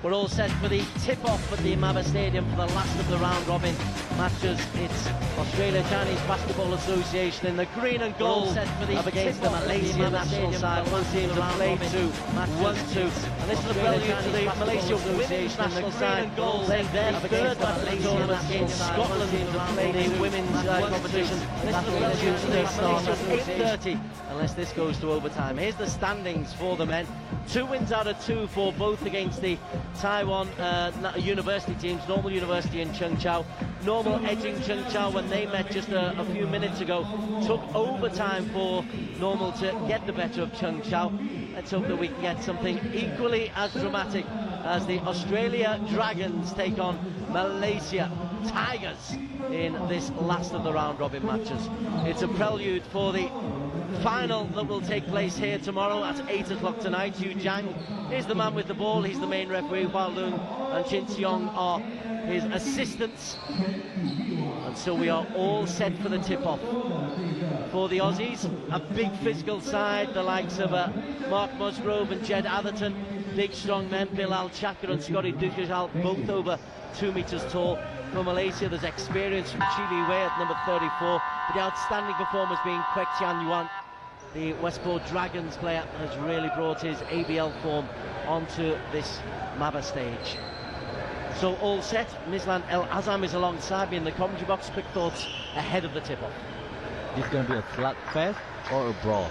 We're all set for the tip-off at the Maba Stadium for the last of the round-robin matches. It's Australia Chinese Basketball Association in the green and gold set for the up against the Malaysia National side. One team to play to 1-2. And this is the prelude to the Malaysia Women's National side playing their third match of the tournament in Scotland to play the women's competition. This is the prelude to the Malaysia 8:30 unless this goes to overtime. Here's the standings for the men. 2 wins out of 2 for both against the Taiwan university teams, Normal University and Chung Chau. Normal edging Chung Chau when they met just a few minutes ago. Took overtime for Normal to get the better of Chung Chau. Let's hope that we can get something equally as dramatic as the Australia Dragons take on Malaysia Tigers in this last of the round-robin matches. It's a prelude for the final that will take place here tomorrow at 8 o'clock tonight. Yu Zhang is the man with the ball, he's the main referee. Hua Lung and Chin Seong are his assistants. And so we are all set for the tip-off. For the Aussies, a big physical side, the likes of Mark Musgrove and Jed Atherton. Big strong men, Bilal Chakra and Scotty Dukajal, both over 2 meters tall. For Malaysia, there's experience from Chili Wei at number 34, but the outstanding performers being Kwek Tian Yuan. The Westport Dragons player has really brought his ABL form onto this Maba stage. So all set, Mislan El Azam is alongside me in the commentary box. Quick thoughts ahead of the tip-off. This is going to be a slugfest or a brawl?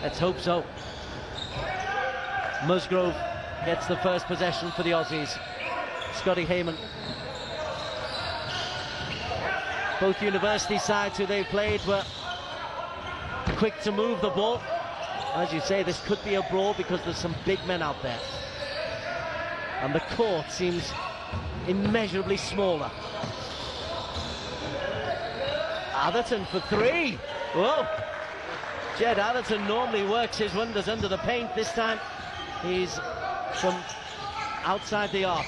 Let's hope so. Musgrove gets the first possession for the Aussies. Scotty Heyman. Both university sides who they played were quick to move the ball. As you say, this could be a brawl because there's some big men out there. And the court seems immeasurably smaller. Atherton for 3. Whoa! Jed Atherton normally works his wonders under the paint. This time he's from outside the arc.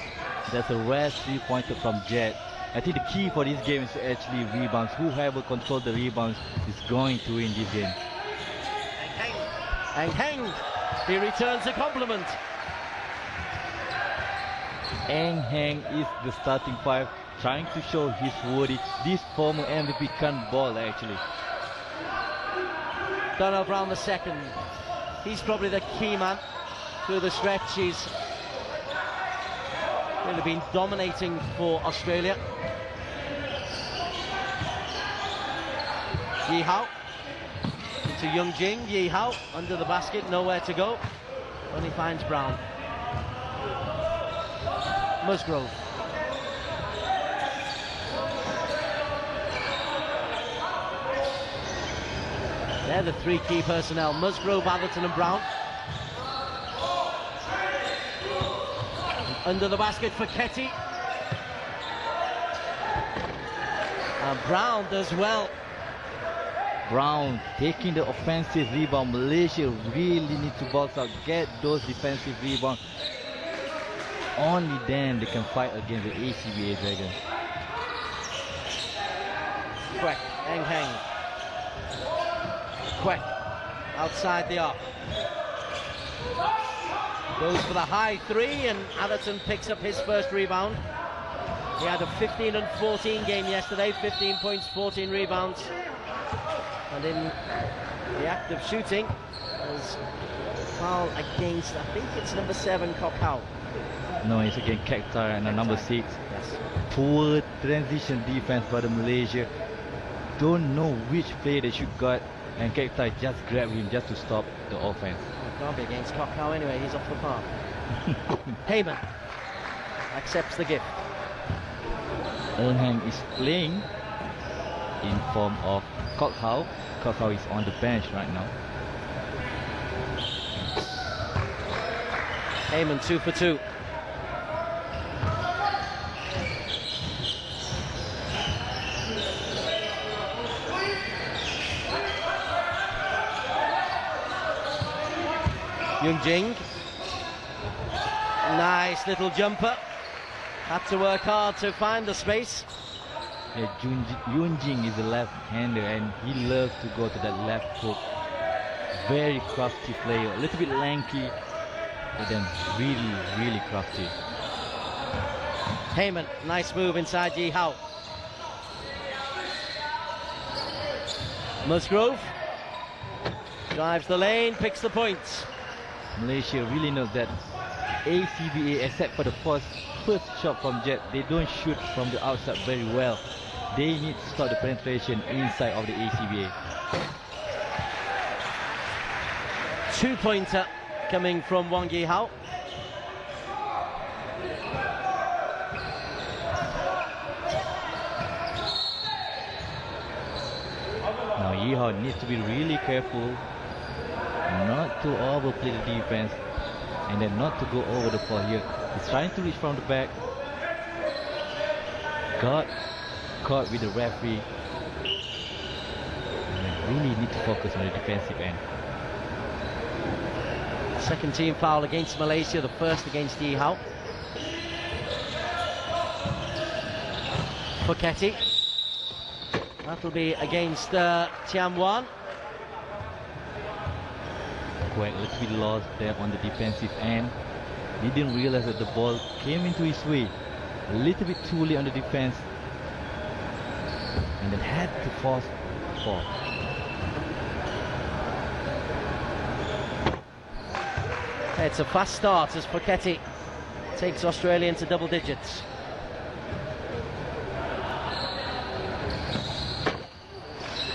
That's a rare 3-pointer from Jed. I think the key for this game is actually rebounds. Whoever controls the rebounds is going to win this game. Ang Heng, he returns a compliment. Ang Heng is the starting 5, trying to show his worthy. This former MVP can't ball actually. Donald Brown the second. He's probably the key man through the stretch. He's really been dominating for Australia. Yi Hao to Young Jing. Yi Hao under the basket, nowhere to go. Only finds Brown. Musgrove. They're the 3 key personnel: Musgrove, Atherton and Brown. Under the basket for Ketty. And Brown does well. Brown taking the offensive rebound. Malaysia really need to box out, get those defensive rebounds. Only then they can fight against the ACBA Dragons. Kwek, Ang Heng. Kwek, outside the arc. Goes for the high 3 and Atherton picks up his first rebound. He had a 15 and 14 game yesterday, 15 points, 14 rebounds. And in the act of shooting, there's a foul against, I think it's number 7, Kok Hao. No, it's against Kektai and number 6. Yes. Poor transition defense by the Malaysia. Don't know which play they should got, and Kektai just grabbed him just to stop the offense. Can't be against Kok Hao anyway, he's off the park. Heyman accepts the gift. Eun Heng is playing in form of Kok Hao. Kok Hao is on the bench right now. Heyman 2 for 2. Young Jing. Nice little jumper. Had to work hard to find the space. Yeah, Yoon Jing is a left-hander and he loves to go to that left hook. very crafty player, a little bit lanky, but then really, really crafty. Heyman, nice move inside Yi Hao. Musgrove drives the lane, picks the points. Malaysia really knows that ACBA, except for the first shot from Jet, they don't shoot from the outside very well. They need to start the penetration inside of the ACBA. 2-pointer coming from Wang Yi Hao. Now Yi Hao needs to be really careful not to overplay the defense and then not to go over the ball here. He's trying to reach from the back. Got caught with the referee. And really need to focus on the defensive end. Second team foul against Malaysia, the first against Yi Hao. Foketi. That'll be against Tiam Wan. Quite a little bit lost there on the defensive end. He didn't realize that the ball came into his way a little bit too late on the defense, and then had to force the fall. It's a fast start as Foketi takes Australia into double digits.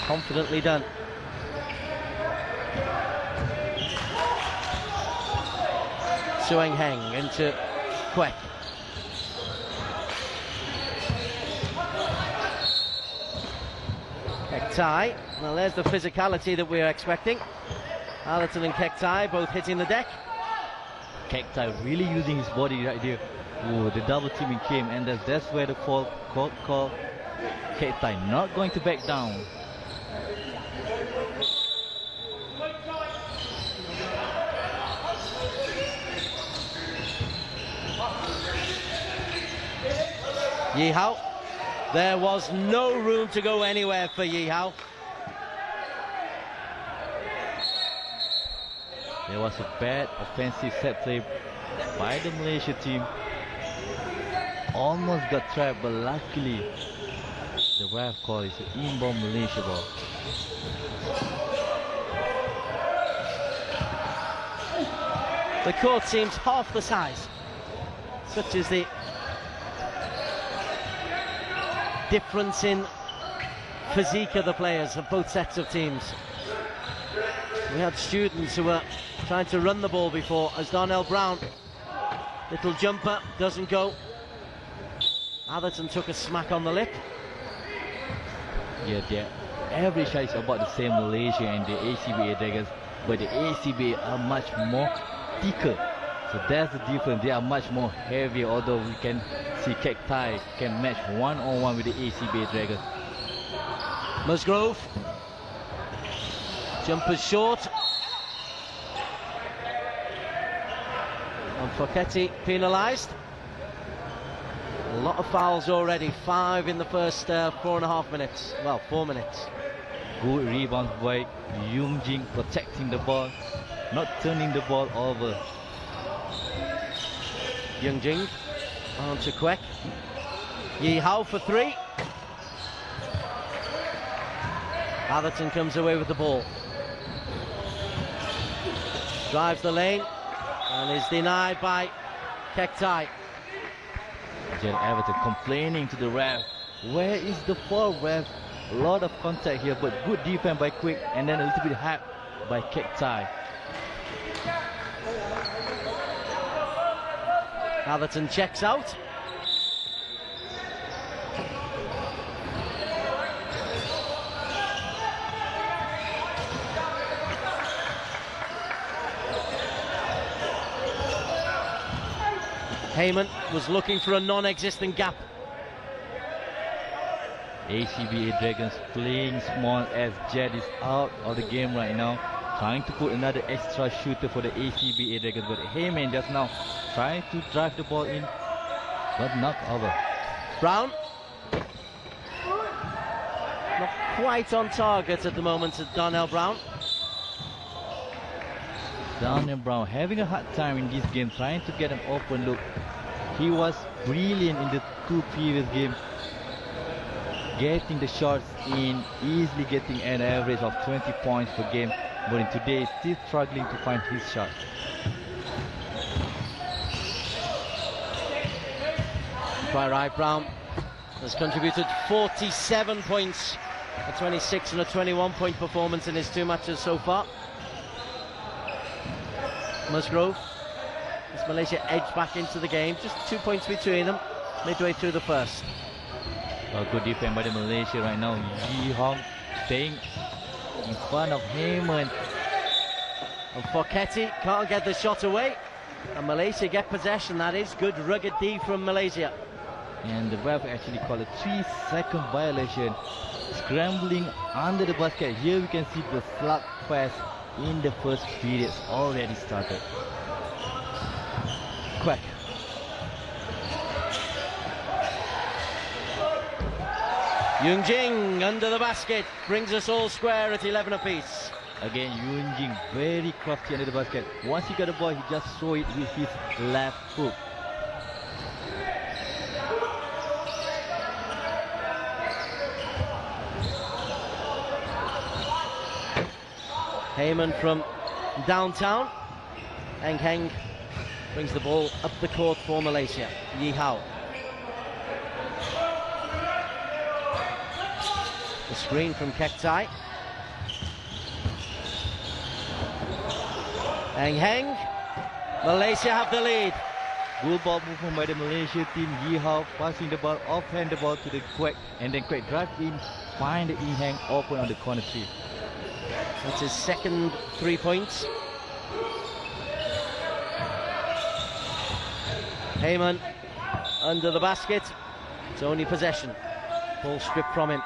Confidently done. Sueng Heng into Kwek. Kek Tai. Well, there's the physicality that we're expecting. Allerton and Kek Tai both hitting the deck. Kek Tai really using his body right there. Oh, the double teaming came, and that's where the fall call. Kek Tai not going to back down. Yi Hao. There was no room to go anywhere for Yi Hao. There was a bad offensive set play by the Malaysia team. Almost got trapped, but luckily the ref call is an inbound Malaysia ball. The court seems half the size. Such is the difference in physique of the players of both sets of teams. We had students who were trying to run the ball before, as Darnell Brown. Little jumper, doesn't go. Atherton took a smack on the lip. Yeah, their average height is about the same, Malaysia and the ACBA Dragons, but the ACBA are much more thicker. So that's the difference. They are much more heavier, although we can see Kek Tai can match one-on-one with the ACBA Dragons. Musgrove. Jumper's short. And Foketi penalised. A lot of fouls already. 5 in the first 4.5 minutes. Well, 4 minutes. Good rebound by Yung Jing, protecting the ball, not turning the ball over. Yung Jing on to Kwek. Yi Hao for 3. Atherton comes away with the ball. Drives the lane and is denied by Kek Tai. Jen Everton complaining to the ref. Where is the foul, ref? A lot of contact here, but good defense by Quick, and then a little bit hack by Kek Tai. Atherton checks out. Heyman was looking for a non-existent gap. ACBA Dragons playing small as Jet is out of the game right now, trying to put another extra shooter for the ACBA Dragons, but Heyman just now trying to drive the ball in, but knocked over. Brown. Not quite on target at the moment at Darnell Brown. Daniel Brown having a hard time in this game, trying to get an open look. He was brilliant in the two previous games, getting the shots in, easily getting an average of 20 points per game, but in today still struggling to find his shot. Quite right, Brown has contributed 47 points, a 26 and a 21-point performance in his two matches so far. Musgrove has Malaysia edged back into the game, just 2 points between them midway through the first. Good defense by the Malaysia right now. Yi Hong staying in front of Heyman. And Foketi can't get the shot away, and Malaysia get possession. That is good rugged D from Malaysia. And the ref actually called a 3-second violation. Scrambling under the basket. Here we can see the slugfest in the first period already started. Quack. Yoon Jing under the basket brings us all square at 11 apiece. Again, Yoon Jing very crafty under the basket. Once he got the ball, he just throw it with his left hook. Heyman from downtown. Eng Heng brings the ball up the court for Malaysia. Yi Hao. The screen from Kek Tai. Eng Heng. Malaysia have the lead. Good ball movement by the Malaysia team. Yi Hao passing the ball, offhand the ball to the Quack, and then Quack drive in, find the Eng Heng open on the corner three. That's his second 3 points. Heyman under the basket. It's only possession. Ball stripped from him.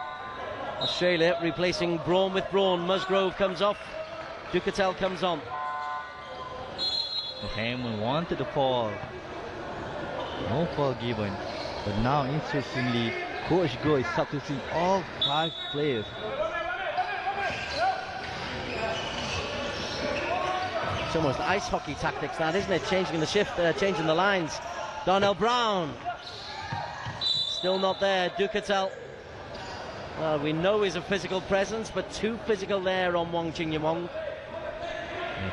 Australia replacing Braun with Braun. Musgrove comes off. Ducatel comes on. Heyman wanted the fall. No fall given. But now, interestingly, Coach Go is substituting all 5 players. It's almost ice hockey tactics, that, isn't it? Changing the shift, changing the lines. Darnell Brown. Still not there. Ducatel. Well, we know he's a physical presence, but too physical there on Wong Ching Yimong.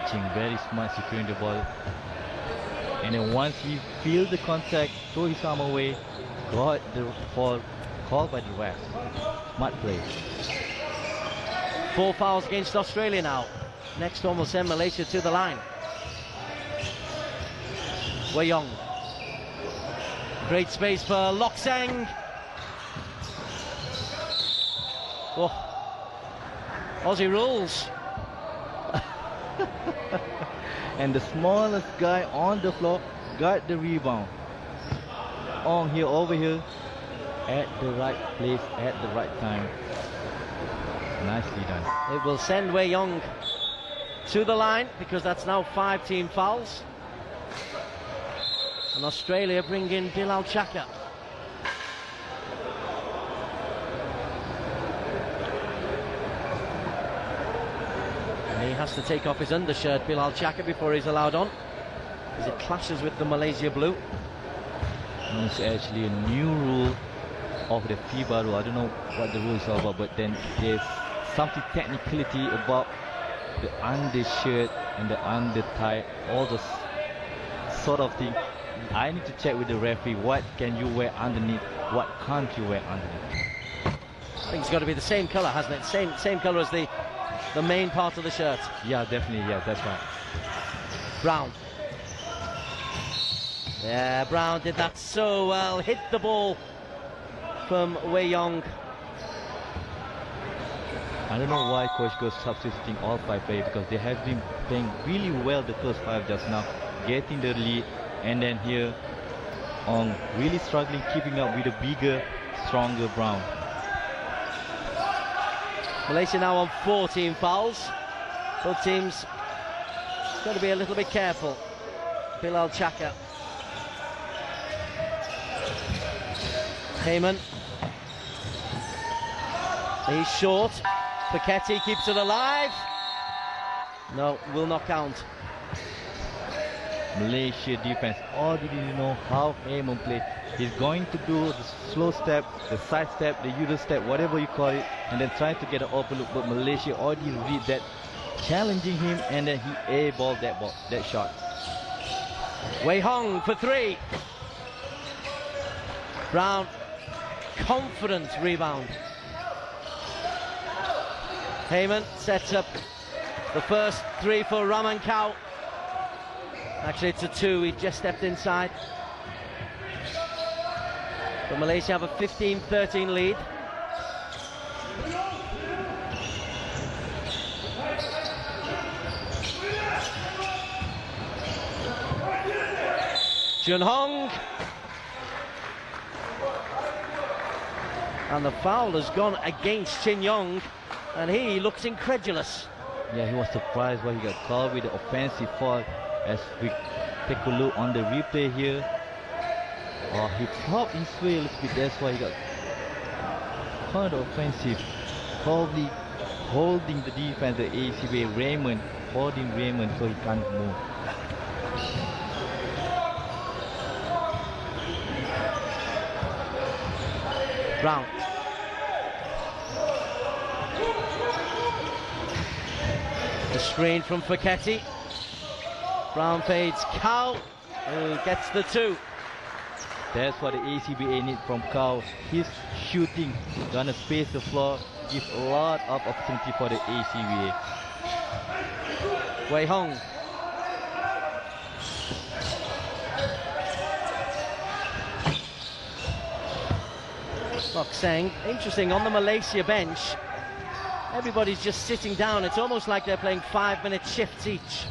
Ching very smart securing the ball. And then once he feels the contact, throw his arm away, got the fall called by the ref. Smart play. 4 fouls against Australia now. Next one will send Malaysia to the line. Wei Yong. Great space for Lokseng. Oh. Aussie rules. And the smallest guy on the floor got the rebound. On here, over here, at the right place, at the right time. Nicely done. It will send Wei Yong to the line, because that's now 5 team fouls. And Australia bring in Bilal Chaka. And he has to take off his undershirt, Bilal Chaka, before he's allowed on, as it clashes with the Malaysia blue. And it's actually a new rule of the FIBA rule. I don't know what the rules are about, but then there's something technicality about the undershirt and the under tie, all those sort of thing. I need to check with the referee what can you wear underneath, what can't you wear underneath. I think it's got to be the same colour, hasn't it? Same colour as the main part of the shirt. Yeah, definitely, yeah, that's right. Brown. Yeah, Brown did that so well. Hit the ball from Wei Yong. I don't know why Coach goes substituting all 5 players, because they have been playing really well the first 5 just now, getting the lead, and then here on really struggling keeping up with a bigger, stronger Brown. Malaysia now on 14 fouls. Both teams got to be a little bit careful. Bilal Chaka. Heyman. He's short. Foketi keeps it alive. No, will not count. Malaysia defense already know how Heyman play. He's going to do the slow step, the side step, the Euro step, whatever you call it, and then try to get an open look. But Malaysia already read that, challenging him, and then he airballed that shot. Wei Hong for three. Brown, confident rebound. Heyman sets up the first three for Raman Kao. Actually, it's a two. He just stepped inside. But Malaysia have a 15-13 lead. Jun Hong. And the foul has gone against Chin Yong, and he looks incredulous. Yeah, he was surprised why he got called with the offensive foul. As we take a look on the replay here, he popped his way a little bit. That's why he got called offensive. Probably holding the defense, the ACB Raymond, holding Raymond so he can't move. Brown. The screen from Fekete. Brown fades Kao, who gets the two. That's what the ACBA need from Kao. His shooting gonna space the floor, give a lot of opportunity for the ACBA. Wei Hong. Lok Seng, interesting, on the Malaysia bench, everybody's just sitting down. It's almost like they're playing 5-minute shifts each.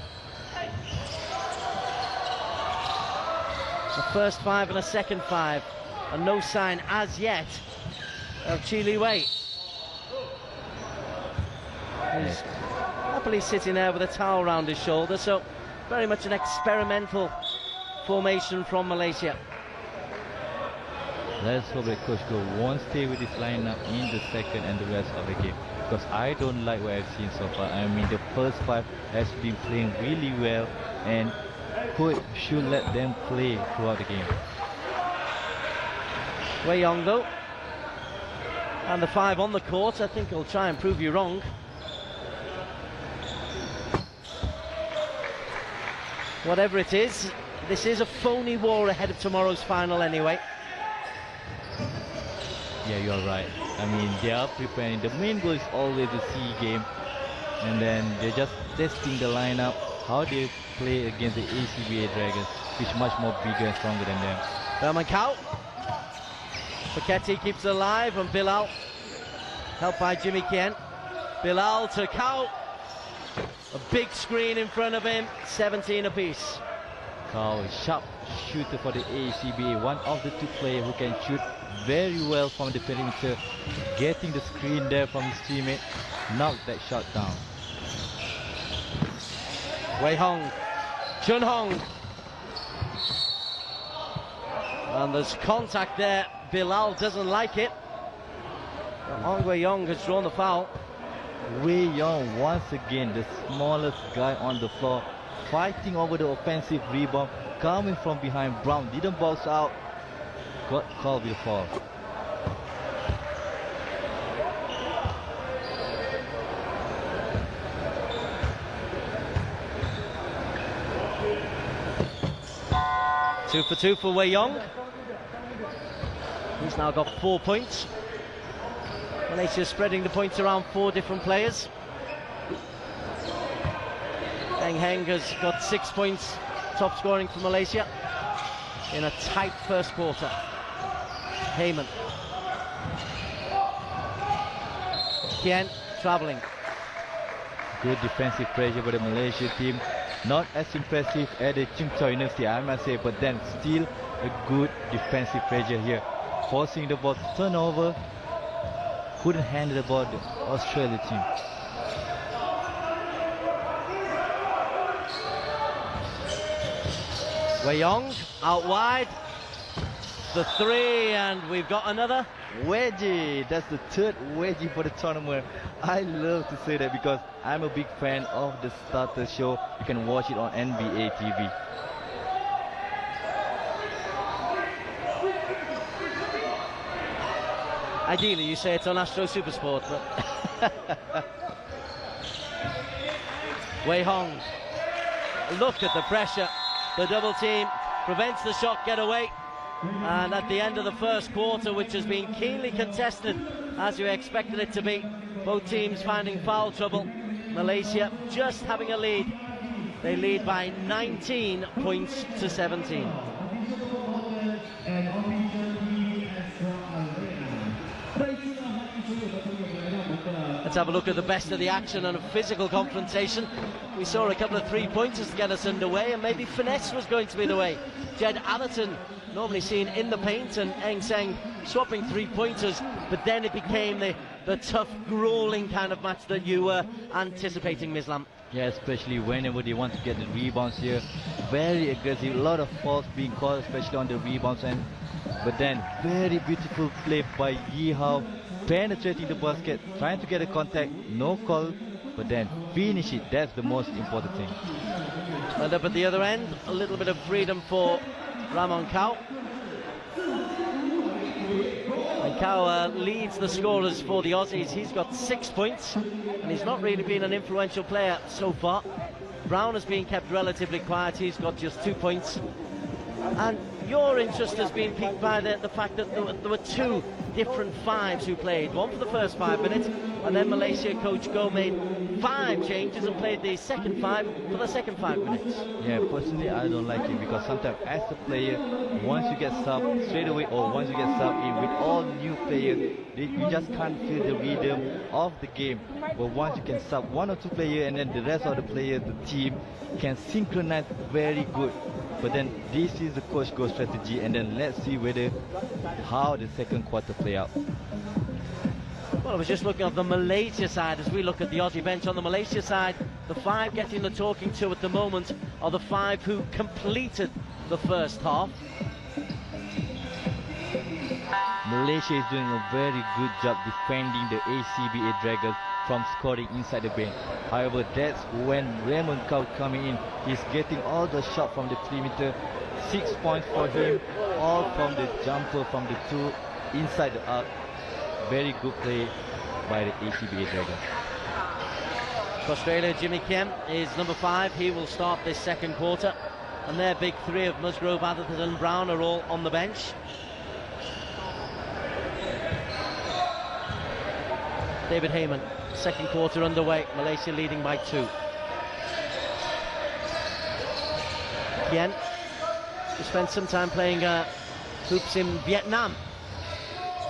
A first five and a second five, and no sign as yet of Chi Li Wei. He's happily sitting there with a towel around his shoulder, so very much an experimental formation from Malaysia. Let's hope that Coach Go won't stay with this lineup in the second and the rest of the game, because I don't like what I've seen so far. I mean, the first five has been playing really well, and Coach should let them play throughout the game. Wei Yong though, and the five on the court. I think he'll try and prove you wrong. Whatever it is, this is a phony war ahead of tomorrow's final anyway. Yeah, you're right. I mean, they are preparing. The main goal is always the C game, and then they're just testing the lineup, how they play against the ACBA Dragons, which is much more bigger and stronger than them. Raman Kao. Fekete keeps it alive, and Bilal, helped by Jimmy Kien. Bilal to Kao. A big screen in front of him, 17 apiece. Kao, sharp shooter for the ACBA, one of the two players who can shoot very well from the perimeter, getting the screen there from his teammate, knocked that shot down. Wei Hong, Chun Hong, and there's contact there. Bilal doesn't like it. Hong Wei Yong has drawn the foul. Wei Yong once again, the smallest guy on the floor, fighting over the offensive rebound, coming from behind. Brown didn't bounce out, got called with a foul. Two for two for Wei Yong. He's now got 4 points. Malaysia spreading the points around 4 different players. Eng Heng has got 6 points, top scoring for Malaysia in a tight first quarter. Heyman. Kien travelling. Good defensive pressure by the Malaysia team. Not as impressive as the Chim Chow University, I must say, but then still a good defensive pressure here. Forcing the ball to turn over. Couldn't handle the ball, the Australia team. Wei Yong out wide. The three, and we've got another. Wedgie, that's the third wedgie for the tournament. I love to say that because I'm a big fan of the starter show. You can watch it on NBA TV. Ideally, you say it's on Astro Supersport, but Wei Hong, look at the pressure. The double team prevents the shot getaway, and at the end of the first quarter, which has been keenly contested as you expected it to be, both teams finding foul trouble. Malaysia just having a lead. They lead by 19 points to 17. Let's have a look at the best of the action and a physical confrontation. We saw a couple of three-pointers to get us underway, and maybe finesse was going to be the way. Jed Atherton, normally seen in the paint, and Eng Seng swapping three-pointers, but then it became the tough, grueling kind of match that you were anticipating, Mislam. Yeah, especially whenever they want to get the rebounds here. Very aggressive, a lot of fouls being called, especially on the rebounds end. But then, very beautiful play by Yi Hao, penetrating the basket, trying to get a contact, no call, but then finish it. That's the most important thing. And up at the other end, a little bit of freedom for Ramon Kao. And Kao leads the scorers for the Aussies. He's got 6 points, and he's not really been an influential player so far. Brown has been kept relatively quiet. He's got just 2 points. And your interest has been piqued by the fact that there were two different fives who played. One for the first 5 minutes, and then Malaysia coach Goh made 5 changes and played the second 5 for the second 5 minutes. Yeah, personally I don't like it, because sometimes as a player, once you get subbed straight away, or once you get subbed in with all new players, you just can't feel the rhythm of the game. But once you can sub 1 or 2 players, and then the rest of the players, the team can synchronize very good. But then this is the coach Goh strategy, and then let's see how the second quarter play out. Well, I was just looking at the Malaysia side as we look at the Aussie bench. On the Malaysia side, the 5 getting the talking to at the moment are the 5 who completed the first half. Malaysia is doing a very good job defending the ACBA Dragons from scoring inside the paint. However, that's when Ramon Kao coming in. He's getting all the shots from the perimeter. 6 points for him, all from the jumper from the 2 inside the arc. Very good play by the ACBA Dragons. For Australia, Jimmy Kien is number 5. He will start this second quarter. And their big 3 of Musgrove, Atherton and Brown are all on the bench. David Heyman, second quarter underway. Malaysia leading by 2. Kien, who spent some time playing hoops in Vietnam.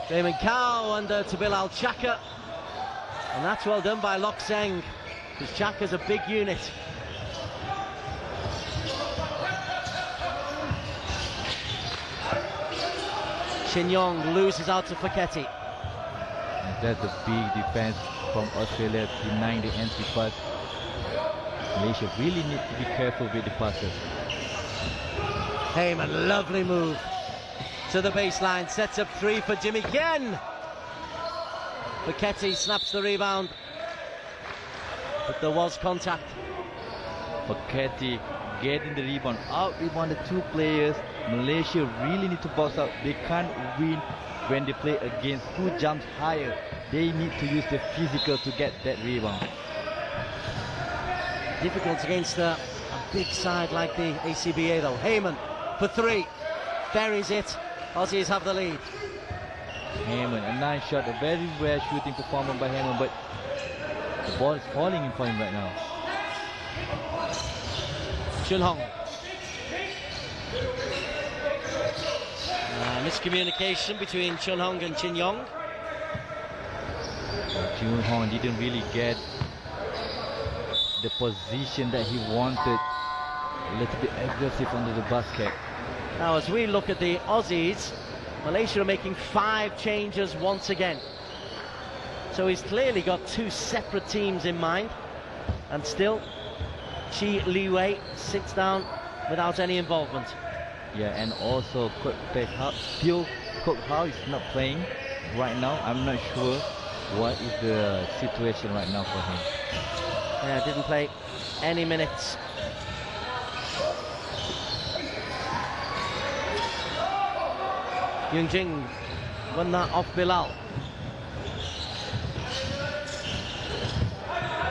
Raymond Kao under to Bilal Chaka, and that's well done by Lok Seng, because Chaka's a big unit. Shin Yong loses out to Faketi. That's a big defense from Australia, denying the entry pass. Malaysia really need to be careful with the passes. Heyman, lovely move to the baseline, sets up 3 for Jimmy Kien. Faketi snaps the rebound, but there was contact. Faketi getting the rebound, out-rebound the 2 players. Malaysia really need to box out. They can't win when they play against who jumps higher. They need to use the physical to get that rebound. Difficult against a big side like the ACBA though. Heyman for 3, buries it. Aussies have the lead. Heyman, a nice shot, a very rare shooting performance by Heyman, but the ball is falling in for him right now. Chun Hong. Miscommunication between Chun Hong and Chin Yong. Chun Hong didn't really get the position that he wanted. A little bit aggressive under the basket. Now as we look at the Aussies, Malaysia are making 5 changes once again. So he's clearly got 2 separate teams in mind, and still Chi Li Wei sits down without any involvement. Yeah, and also Kok Hao is not playing right now. I'm not sure what is the situation right now for him. Yeah, didn't play any minutes. Yung Jing won that off Bilal.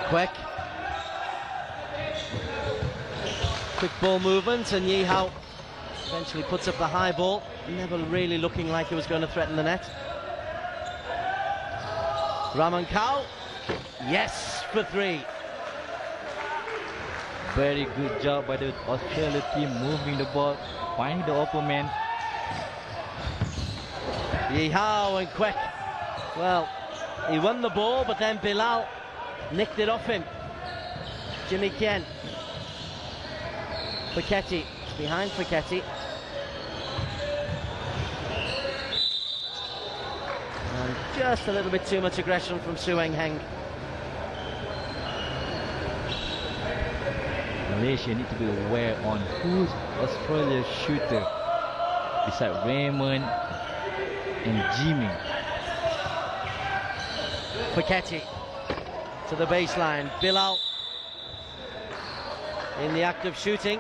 Quick ball movement, and Yi Hao eventually puts up the high ball, never really looking like it was going to threaten the net. Ramankau, yes, for 3. Very good job by the Australia team moving the ball, finding the open man. Yi Hao and Kwek. Well, he won the ball, but then Bilal nicked it off him. Jimmy Kien. Fiketti, behind Fiketti. And just a little bit too much aggression from Su Heng. Malaysia need to be aware on who's Australia's shooter beside Raymond and Jimmy. Fiketti to the baseline. Bilal in the act of shooting.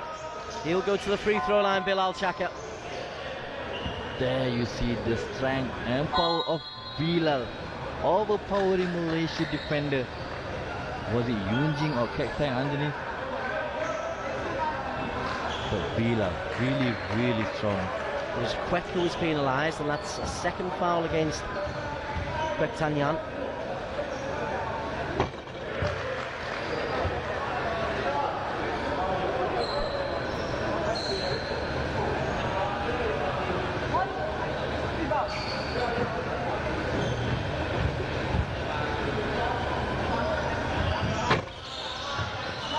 He'll go to the free throw line, Bilal Chaka. There you see the strength and power of Bilal, overpowering Malaysia defender. Was it Yunjing or Kektai underneath? But Bilal, really strong. It was Kwek who was penalised, and that's a second foul against Kwek Tanyan.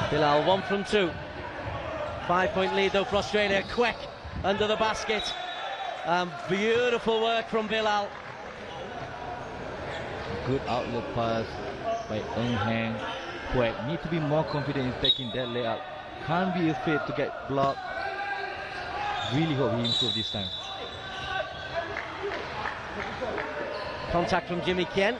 Bilal 1 from 2. 5-point lead though for Australia. Kwek under the basket. Beautiful work from Bilal. Good outlet pass by Heng. Kwek need to be more confident in taking that layup. Can't be afraid to get blocked. Really hope he improves this time. Contact from Jimmy Kien.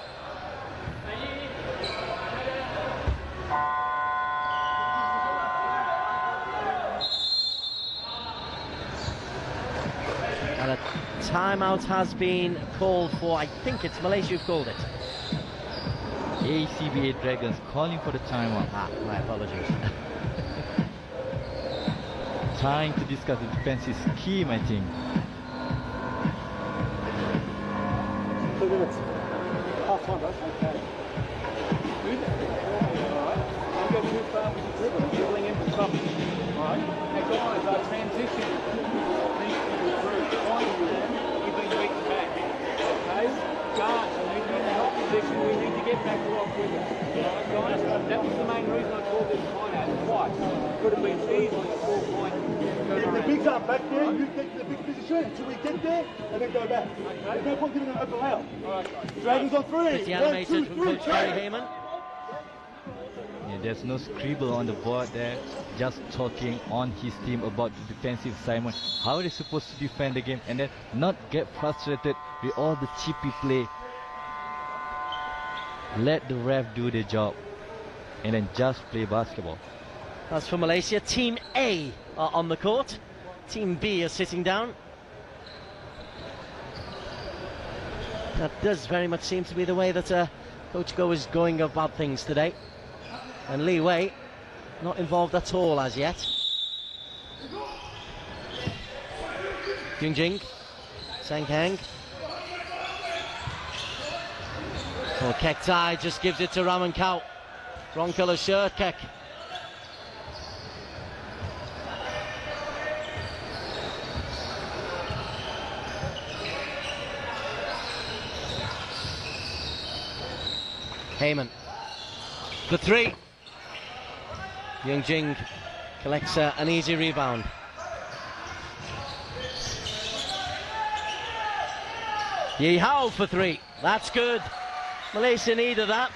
And a timeout has been called for. I think it's Malaysia who've called it. ACBA Dragons calling for the timeout. My apologies. Trying to discuss the defensive scheme, I think. 2 minutes. Half time, bro. Okay. Good. Alright. Don't go too far with the dribble. I'm dribbling in from top. Alright. Now guys, our transition needs to be improved. Find the man, you've been beaten back. Okay? Guards, we need to be in the help position. We need to get back a lot quicker. Alright, guys? That was the main reason I called this timeout twice. Could have been easily a 4-point. If the bigs aren't back there, you get to the big position until we get there and then go back. Okay. There's no point giving them open layup. Alright, guys. Dragons on 3. Pretty animated from Coach Gary Heyman. Yeah, there's no scribble on the board there. Just talking on his team about the defensive assignment. How they're supposed to defend the game and then not get frustrated with all the chippy play. Let the ref do their job and then just play basketball. As for Malaysia, Team A are on the court. Team B are sitting down. That does very much seem to be the way that Coach Go is going about things today. And Li Wei not involved at all as yet. Jing Jing, Sang Heng. Oh, Kek Tai just gives it to Ramankau. Wrong colour shirt, Kek. Heyman. The 3. Young Jing collects an easy rebound. Yi Hao for 3. That's good. Malaysia needed that.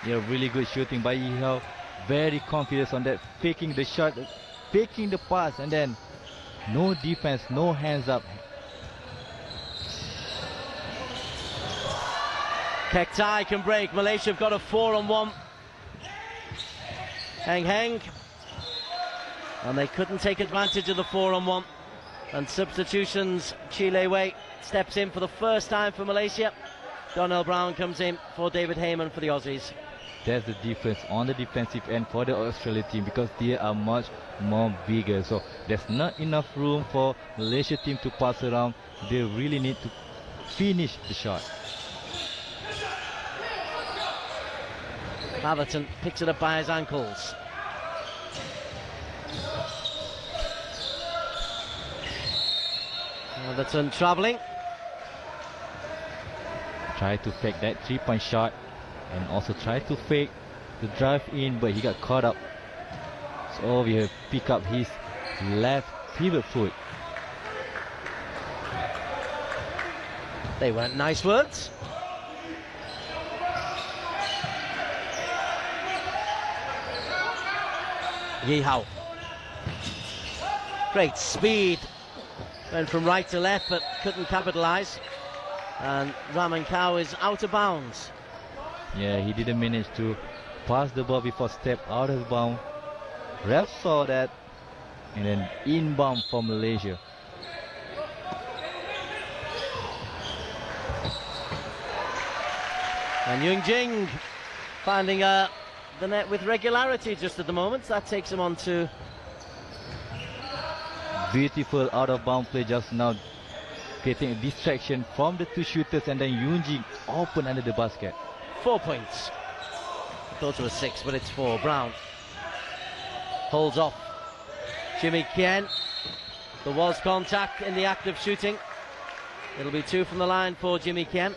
Yeah, really good shooting by Yi Hao. Very confident on that. Faking the shot, faking the pass, and then no defense, no hands up. Kek Tai can break. Malaysia have got a 4-on-1. Heng. And they couldn't take advantage of the 4-on-1. And substitutions, Chile Wei steps in for the first time for Malaysia. Donnell Brown comes in for David Heyman for the Aussies. That's the difference on the defensive end for the Australia team, because they are much more bigger. So there's not enough room for Malaysia team to pass around. They really need to finish the shot. Atherton picks it up by his ankles. Atherton travelling. Try to fake that 3-point shot and also try to fake the drive in, but he got caught up. So we have pick up his left pivot foot. They weren't nice words. Yi Hao. Great speed. Went from right to left but couldn't capitalise. And Raman Kao is out of bounds. Yeah, he didn't manage to pass the ball before step out of bounds. Ref saw that, and then inbound for Malaysia. And Yung Jing finding the net with regularity just at the moment. That takes him on to... Beautiful out of bound play just now, getting a distraction from the two shooters, and then Yung Jing open under the basket. 4 points. I thought it was 6, but it's 4. Brown holds off Jimmy Kien. There was contact in the act of shooting. It'll be 2 from the line for Jimmy Kien.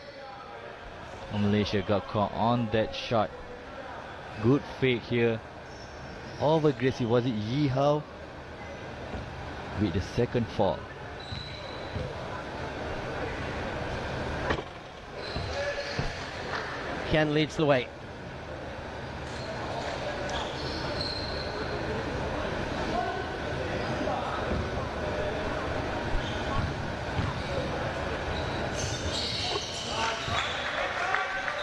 Malaysia got caught on that shot. Good fake here. Over aggressive. Was it Yi Hao with the second foul? Kien leads the way.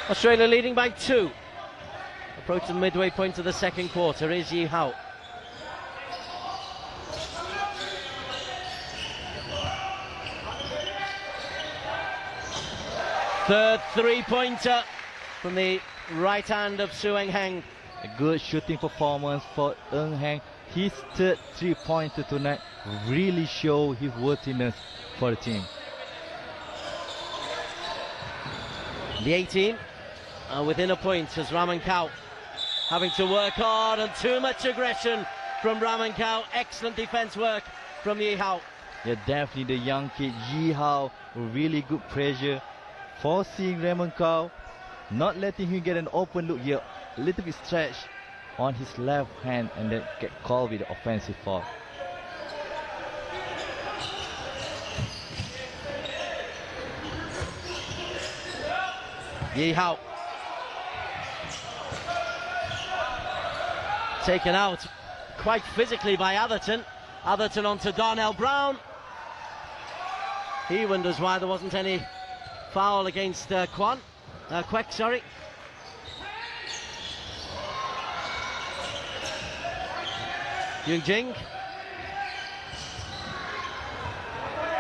Australia leading by 2. Approaching the midway point of the second quarter is Yi Hao. Third three-pointer from the right hand of Su Eng Heng. A good shooting performance for Eng Heng. His third three-pointer tonight really showed his worthiness for the team. The 18 within a point as Raman Kao having to work hard, and too much aggression from Raman Kao. Excellent defense work from Yi Hao. Yeah, definitely the young kid Yi Hao, really good pressure, forcing Raman Kao, not letting him get an open look here. A little bit stretch on his left hand, and then get called with the offensive foul. Yi Hao taken out quite physically by Atherton. Atherton onto Darnell Brown. He wonders why there wasn't any foul against Quek, sorry. Yung Jing.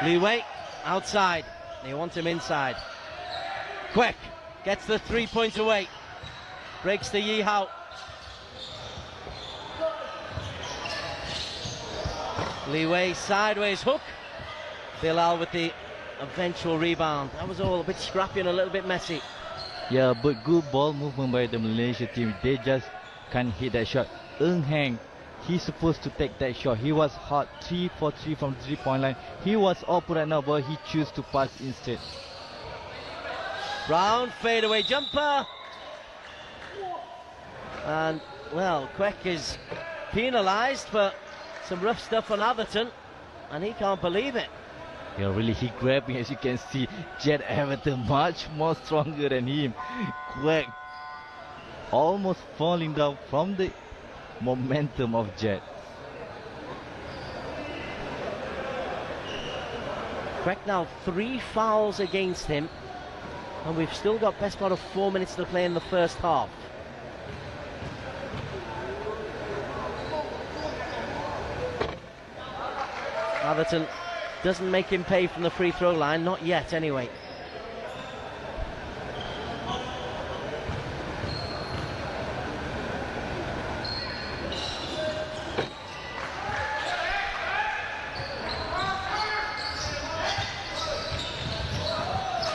Li Wei outside. They want him inside. Quek gets the 3-point away. Breaks the Yi Hao. Li Wei sideways hook. Bilal with the eventual rebound. That was all a bit scrappy and a little bit messy. Yeah, but good ball movement by the Malaysia team. They just can't hit that shot. Eng Heng, he's supposed to take that shot. He was hot 3 for 3 from the 3-point line. He was open right now, but he chose to pass instead. Brown, fadeaway jumper. And, well, Quek is penalised for some rough stuff on Atherton, and he can't believe it. Yeah, really, he grabbing, as you can see. Jet Everton much more stronger than him. Quek almost falling down from the momentum of Jet. Quek now 3 fouls against him, and we've still got best part of 4 minutes to play in the first half. Atherton doesn't make him pay from the free throw line, not yet anyway.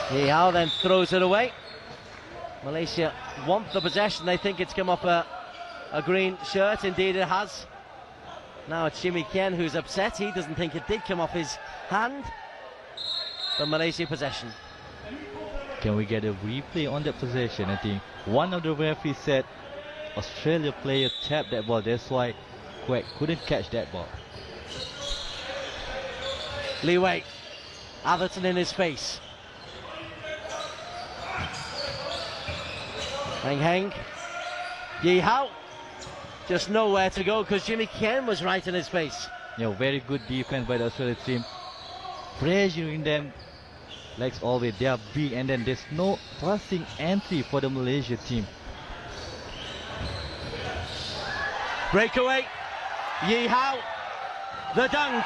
Yihao then throws it away. Malaysia want the possession. They think it's come off a green shirt. Indeed it has. Now it's Jimmy Kien who's upset. He doesn't think it did come off his hand. The Malaysia possession. Can we get a replay on that possession? I think one of the referees said Australia player tapped that ball. That's why Quek couldn't catch that ball. Lee Wei. Atherton in his face. Heng. Yihao. Just nowhere to go because Jimmy Kien was right in his face. Yeah, very good defense by the Australia team. Pressuring them legs all the way. They are big, and then there's no passing entry for the Malaysia team. Breakaway. Yihao. The dunk.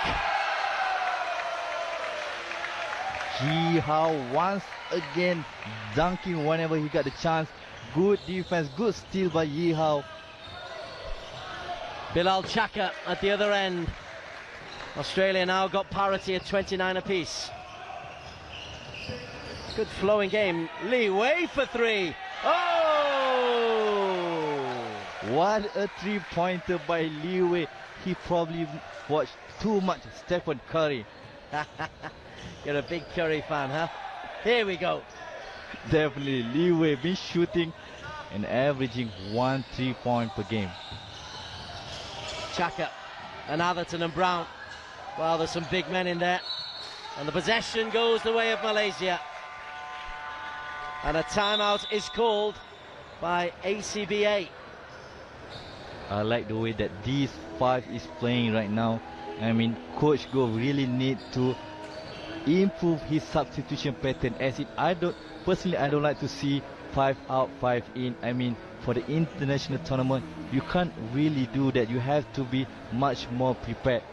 Yihao once again dunking whenever he got the chance. Good defense, good steal by Yihao. Bilal Chaka at the other end. Australia now got parity at 29 apiece. Good flowing game. Lee Wei for three. Oh! What a three-pointer by Lee Wei. He probably watched too much Stephen Curry. You're a big Curry fan, huh? Here we go. Definitely, Lee Wei been shooting and averaging 1 3-point per game. Chaka and Atherton and Brown. Well, there's some big men in there. And the possession goes the way of Malaysia. And a timeout is called by ACBA. I like the way that these five is playing right now. I mean, Coach Go really need to improve his substitution pattern. As it, I don't like to see 5 out, 5 in. I mean, for the international tournament, you can't really do that. You have to be much more prepared.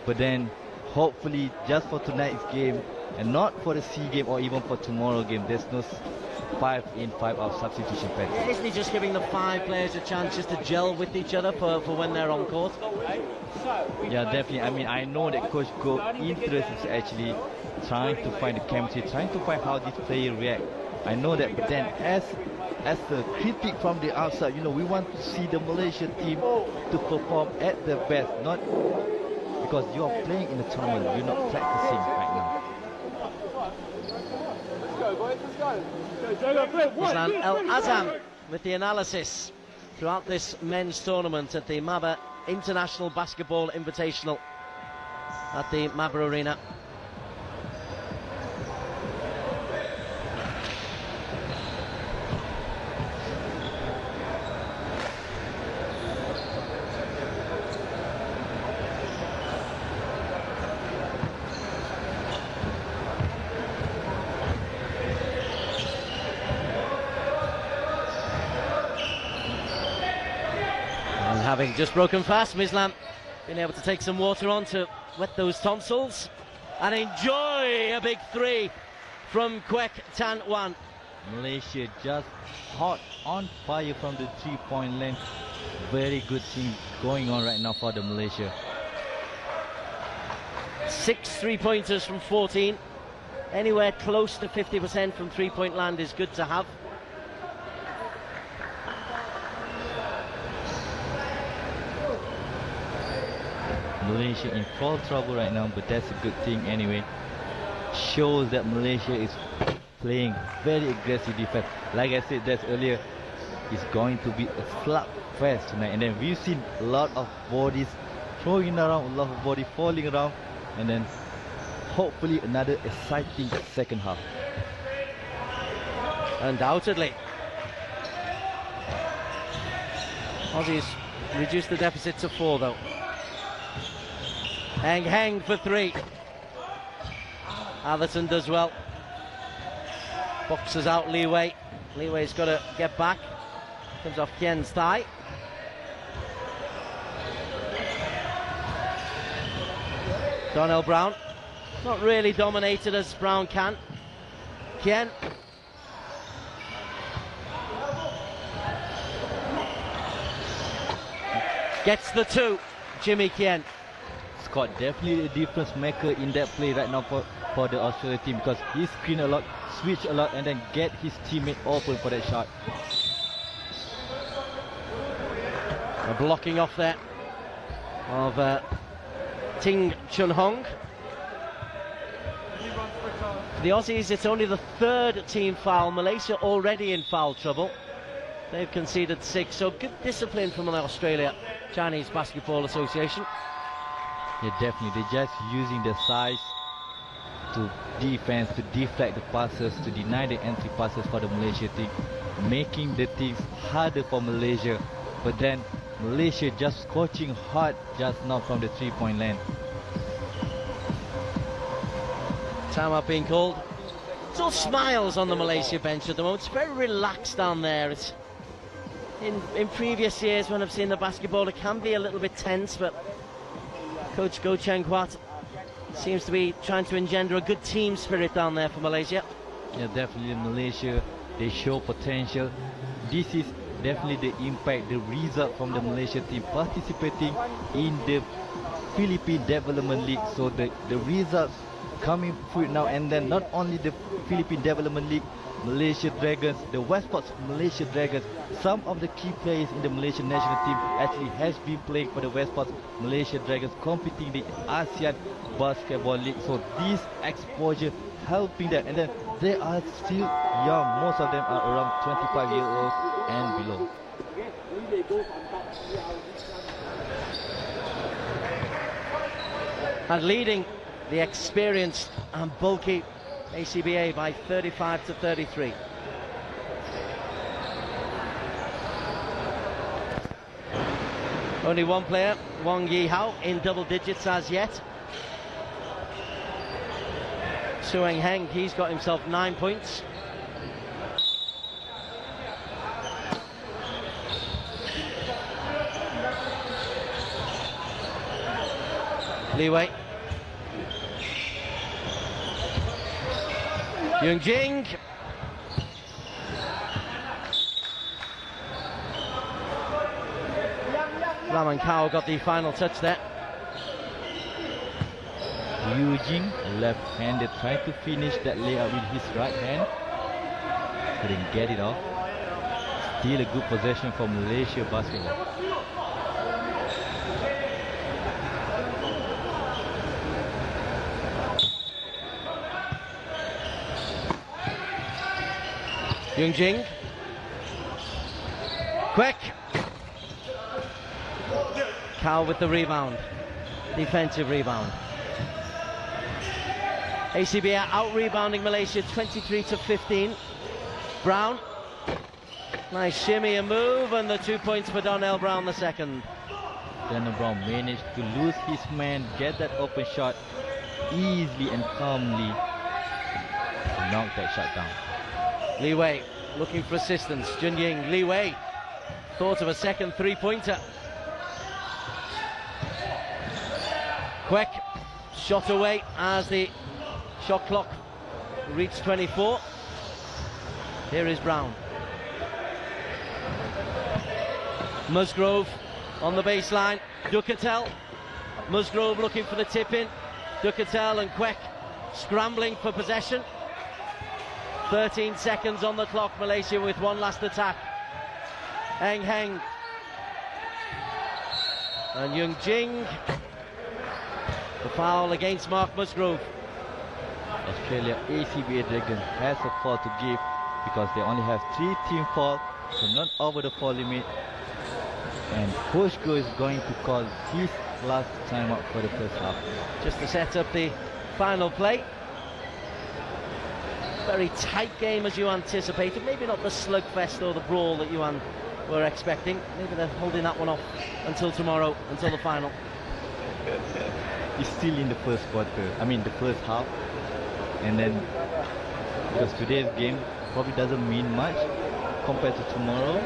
But then, hopefully, just for tonight's game, and not for the SEA game or even for tomorrow's game, there's no 5 in, 5 out substitution pattern. Isn't he just giving the 5 players a chance just to gel with each other for when they're on court? Yeah, definitely. I mean, I know that Coach Go interest is actually trying to find the chemistry, trying to find how this player react. I know that, but then as a critic from the outside, you know, we want to see the Malaysia team to perform at their best, not because you are playing in the tournament, you're not practicing right now. Islam El Azam with the analysis throughout this men's tournament at the Maba International Basketball Invitational at the Maba Arena. Having just broken fast, Mislam been able to take some water on to wet those tonsils and enjoy a big three from Quek Tan Wan. Malaysia just hot on fire from the 3-point line. Very good thing going on right now for the Malaysia. 6 3-pointers from 14. Anywhere close to 50% from 3-point land is good to have. Malaysia in full trouble right now, but that's a good thing anyway. Shows that Malaysia is playing very aggressive defense. Like I said that earlier, it's going to be a slugfest tonight. And then we've seen a lot of bodies throwing around, a lot of bodies falling around, and then hopefully another exciting second half. Undoubtedly. Aussies reduced the deficit to 4 though. Heng for 3. Atherton does well. Boxes out Lee Wei. Lee Wei's got to get back. Comes off Kien's thigh. Donnell Brown. Not really dominated as Brown can. Kien. Gets the 2. Jimmy Kien. Scott definitely a difference maker in that play right now for the Australia team because he screen a lot, switch a lot, and then get his teammate open for that shot. A blocking off there of Ting Chun Hong. For the Aussies, it's only the third team foul. Malaysia already in foul trouble. They've conceded 6, so good discipline from the Australia Chinese Basketball Association. Yeah, definitely. They're just using their size to defense, to deflect the passes, to deny the entry passes for the Malaysia team, making the things harder for Malaysia. But then Malaysia just scorching hard just now from the 3-point line. Timeout being called. It's all smiles on the Malaysia bench at the moment. It's very relaxed down there. It's in previous years when I've seen the basketball, it can be a little bit tense, but Coach Goh Cheng Huat seems to be trying to engender a good team spirit down there for Malaysia. Yeah, definitely Malaysia, they show potential. This is definitely the impact, the result from the Malaysia team participating in the Philippine Development League. So the results coming through now, and then not only the Philippine Development League, Malaysia Dragons, the Westport's Malaysia Dragons, some of the key players in the Malaysian national team actually has been playing for the Westport's Malaysia Dragons, competing in the ASEAN Basketball League. So this exposure helping them, and then they are still young. Most of them are around 25 years old and below. And leading the experienced and bulky ACBA by 35-33. Only one player, Wang Yihao, in double digits as yet. Sueng Heng, he's got himself 9 points. Li Wei. Yung Jing. Raman Kao got the final touch there. Yu Jing, left-handed, trying to finish that layup with his right hand. Couldn't get it off. Still a good possession for Malaysia basketball. Yung Jing. Quick. Kao with the rebound. Defensive rebound. ACBA out-rebounding Malaysia 23-15. Brown. Nice shimmy and move, and the 2 points for Donnell Brown the second. Donnell Brown managed to lose his man, get that open shot easily and calmly. Knock that shot down. Li Wei looking for assistance. Jun Ying. Li Wei thought of a second three-pointer. Quick shot away as the shot clock reached 24. Here is Brown. Musgrove on the baseline. Ducatel. Musgrove looking for the tip-in. Ducatel and Kwek scrambling for possession. 13 seconds on the clock. Malaysia with one last attack. Eng Heng and Yung Jing. The foul against Mark Musgrove. Australia ACBA Dragons has a foul to give because they only have 3 team fouls, so not over the foul limit. And Coach Goh is going to call his last timeout for the first half. Just to set up the final play. Very tight game as you anticipated. Maybe not the slugfest or the brawl that you were expecting. Maybe they're holding that one off until tomorrow, until the final. It's still in the first quarter, the first half. And then, because today's game probably doesn't mean much compared to tomorrow.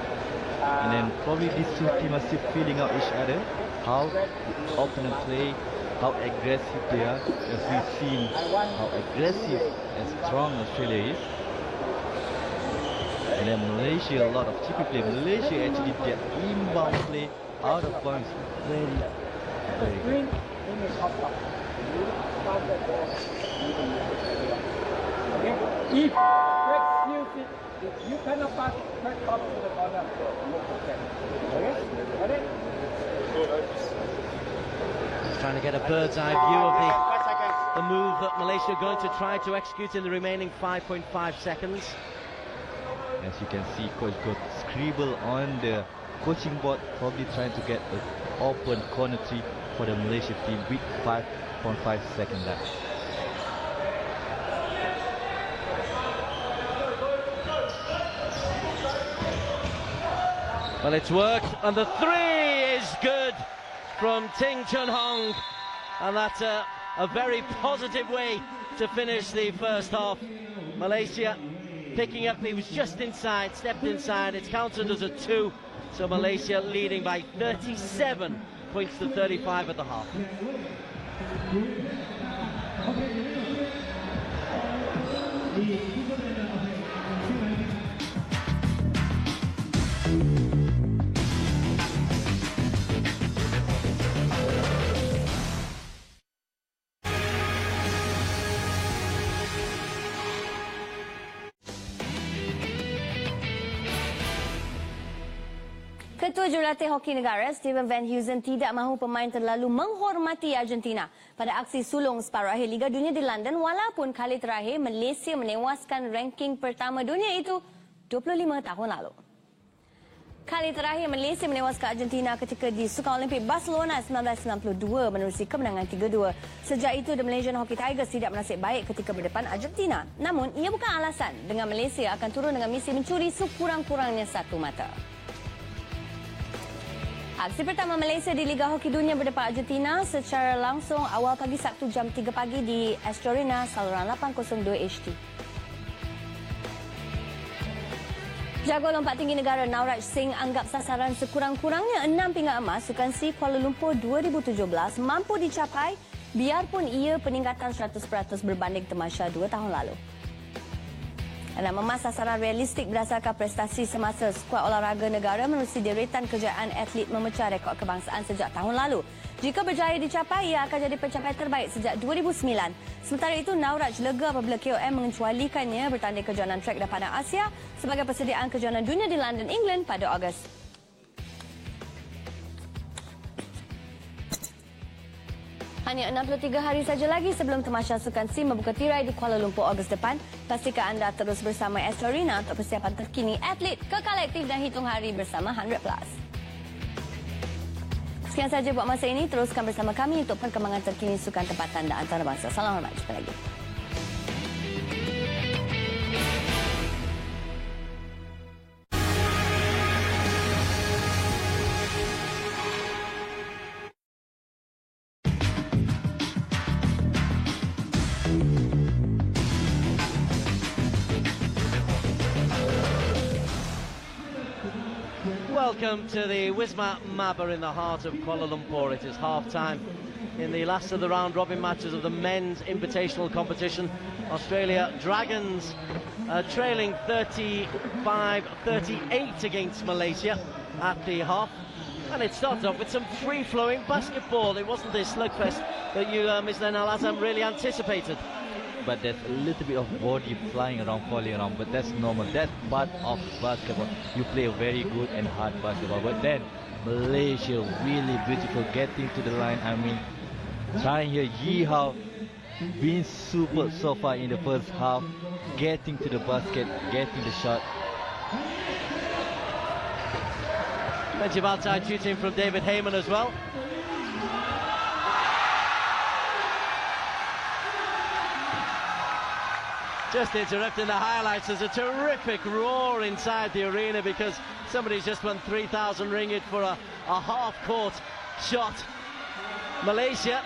And then probably these two teams are still feeling out each other, how the opponent play, how aggressive they are, as we've seen how aggressive and strong Australia is. And then Malaysia, a lot of chippy play. Malaysia actually get inbound play out of bounds very, very good. Okay? If Greg steals it, you cannot pass it straight up to the corner. You won't protect. Okay? Got it? Trying to get a bird's eye view of the move that Malaysia are going to try to execute in the remaining 5.5 seconds. As you can see, coach got scribble on the coaching board, probably trying to get an open corner three for the Malaysia team with 5.5 seconds left. Well, it's worked, and the three is good from Ting Chun Hong, and that's a very positive way to finish the first half. Malaysia picking up, he was just inside, stepped inside, it's counted as a 2, so Malaysia leading by 37 points to 35 at the half. Ketua Jurulatih Hoki Negara Steven Van Heusen tidak mahu pemain terlalu menghormati Argentina pada aksi sulung separuh akhir Liga Dunia di London, walaupun kali terakhir Malaysia menewaskan ranking pertama dunia itu 25 tahun lalu. Kali terakhir Malaysia menewaskan Argentina ketika di Sukan Olimpik Barcelona 1992 menerusi kemenangan 3-2. Sejak itu, The Malaysian Hockey Tigers tidak bernasib baik ketika berdepan Argentina. Namun, ia bukan alasan dengan Malaysia akan turun dengan misi mencuri sekurang-kurangnya satu mata. Aksi pertama Malaysia di Liga Hoki Dunia berdepan Argentina secara langsung awal pagi Sabtu jam 3 pagi di Astorina, saluran 802 HT. Jago lompat tinggi negara Nauraj Singh anggap sasaran sekurang-kurangnya 6 pinggan emas Sukan C Kuala Lumpur 2017 mampu dicapai biarpun ia peningkatan 100% berbanding temasya 2 tahun lalu. 6 emas sasaran realistik berdasarkan prestasi semasa skuad olahraga negara menerusi deretan kejayaan atlet memecah rekod kebangsaan sejak tahun lalu. Jika berjaya dicapai, ia akan jadi pencapaian terbaik sejak 2009. Sementara itu, Nauraj lega apabila KOM mengecualikannya bertanding kejohanan trek dan padang Asia sebagai persediaan kejohanan dunia di London, England pada Ogos. Hanya 63 hari saja lagi sebelum tamasya Sukan C membuka tirai di Kuala Lumpur Ogos depan. Pastikan anda terus bersama Astorina untuk persiapan terkini atlet ke kolektif dan hitung hari bersama 100+. Sekian saja buat masa ini. Teruskan bersama kami untuk perkembangan terkini sukan tempatan dan antarabangsa. Salam hormat. Jumpa lagi. Welcome to the Wisma Maba in the heart of Kuala Lumpur. It is half-time in the last of the round-robin matches of the men's invitational competition. Australia Dragons trailing 35-38 against Malaysia at the half. And it started off with some free-flowing basketball. It wasn't this slugfest that you, Ms. Lenal Azam, really anticipated. But there's a little bit of body flying around, falling around, but that's normal. That's part of basketball. You play very good and hard basketball, but then Malaysia really beautiful getting to the line. I mean, trying here, Yi Hao being super so far in the first half, getting to the basket, getting the shot. Plenty of outside shooting from David Heyman as well. Just interrupting the highlights, there's a terrific roar inside the arena because somebody's just won 3,000 ringgit for a half-court shot. Malaysia,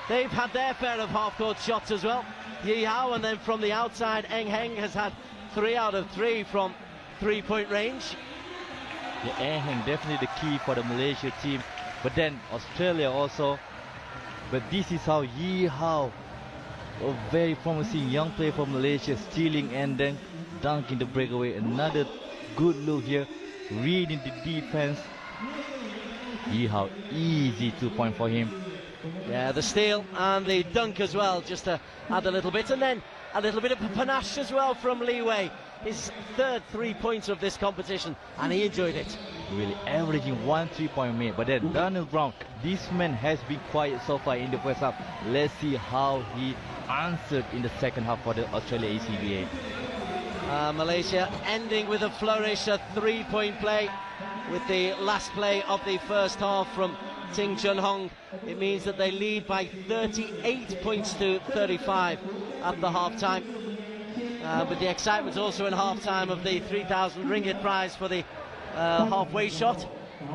they've had their fair of half-court shots as well. Yi Hao, and then from the outside, Eng Heng has had 3 out of 3 from three-point range. Yeah, Eng Heng definitely the key for the Malaysia team, but then Australia also. But this is how Yi Hao, a very promising young player from Malaysia, stealing and then dunking the breakaway. Another good look here, reading the defense. Yi Hao, easy 2 point for him. Yeah, the steal and the dunk as well, just to add a little bit. And then a little bit of panache as well from Li Wei. His third 3-pointer of this competition, and he enjoyed it. Really averaging 1 3-point made. But then Donald Brown, this man has been quiet so far in the first half. Let's see how he answered in the second half for the Australia ACBA. Malaysia ending with a flourish, a 3-point play with the last play of the first half from Ting Chun Hong. It means that they lead by 38 points to 35 at the half-time. But the excitement also in half-time of the 3,000 ringgit prize for the halfway shot.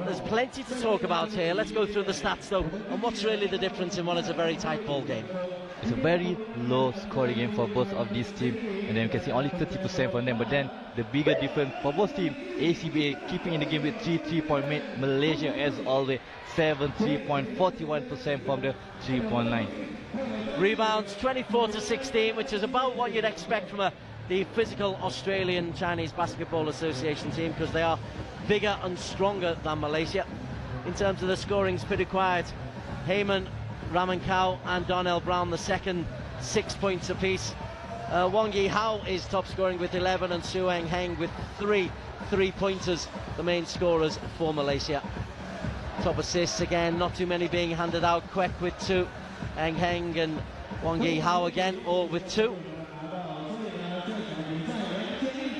There's plenty to talk about here. Let's go through the stats though, and what's really the difference in what is a very tight ball game. It's a very low scoring game for both of these teams, and then you can see only 30% from them. But then the bigger difference for both teams, ACBA keeping in the game with 3 3-point made. Malaysia as always 7 3-point, 41% from the 3-point line. Rebounds 24 to 16, which is about what you'd expect from the physical Australian Chinese Basketball Association team, because they are bigger and stronger than Malaysia. In terms of the scoring, pretty quiet. Heyman, Ramankau and Darnell Brown, the second, 6 points apiece. Wang Yi Hao is top scoring with 11, and Su Eng Heng with 3 3-pointers, the main scorers for Malaysia. Top assists again, not too many being handed out. Kwek with 2, Eng Heng and Wang Yi Hao again, all with 2.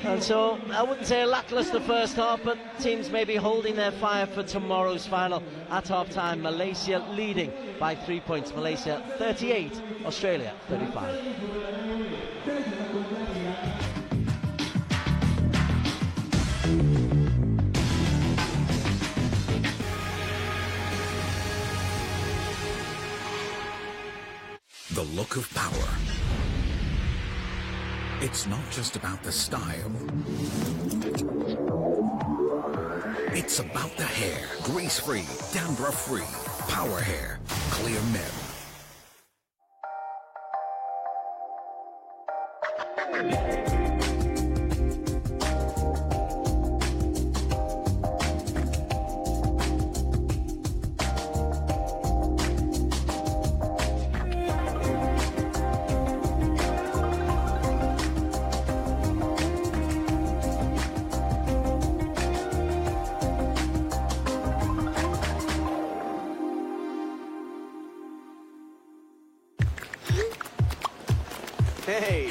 And so I wouldn't say a lacklustre first half, but teams may be holding their fire for tomorrow's final. At half-time, Malaysia leading by 3 points. Malaysia 38, Australia 35. The look of power. It's not just about the style. It's about the hair. Grease-free, dandruff-free, power hair, clear mib. Hey,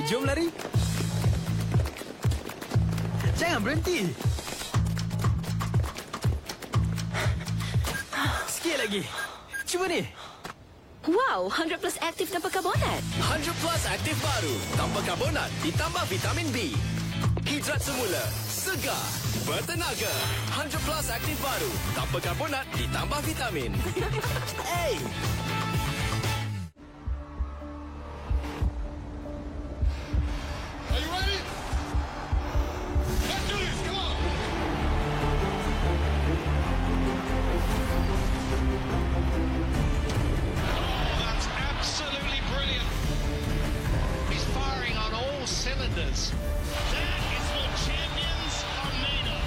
jom lari. Jangan berhenti. Sikit lagi. Cuba ni. Wow, 100 Plus aktif tanpa karbonat. 100 Plus aktif baru. Tanpa karbonat, ditambah vitamin B. Hidrat semula, segar, bertenaga. 100 Plus aktif baru. Tanpa karbonat, ditambah vitamin. Hey! That is what champions are made of.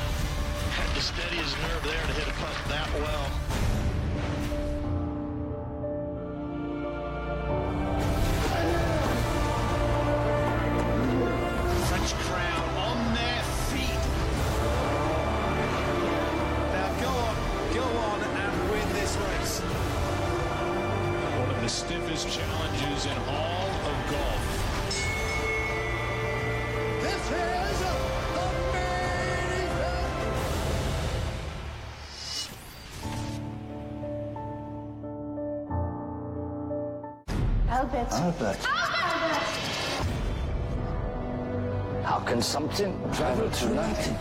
Had to steady his nerve there to hit a punt that well. French crowd on their feet. Now go on and win this race. One of the stiffest challenges in all of golf. This is the main event. Albert. How can something travel to nothing?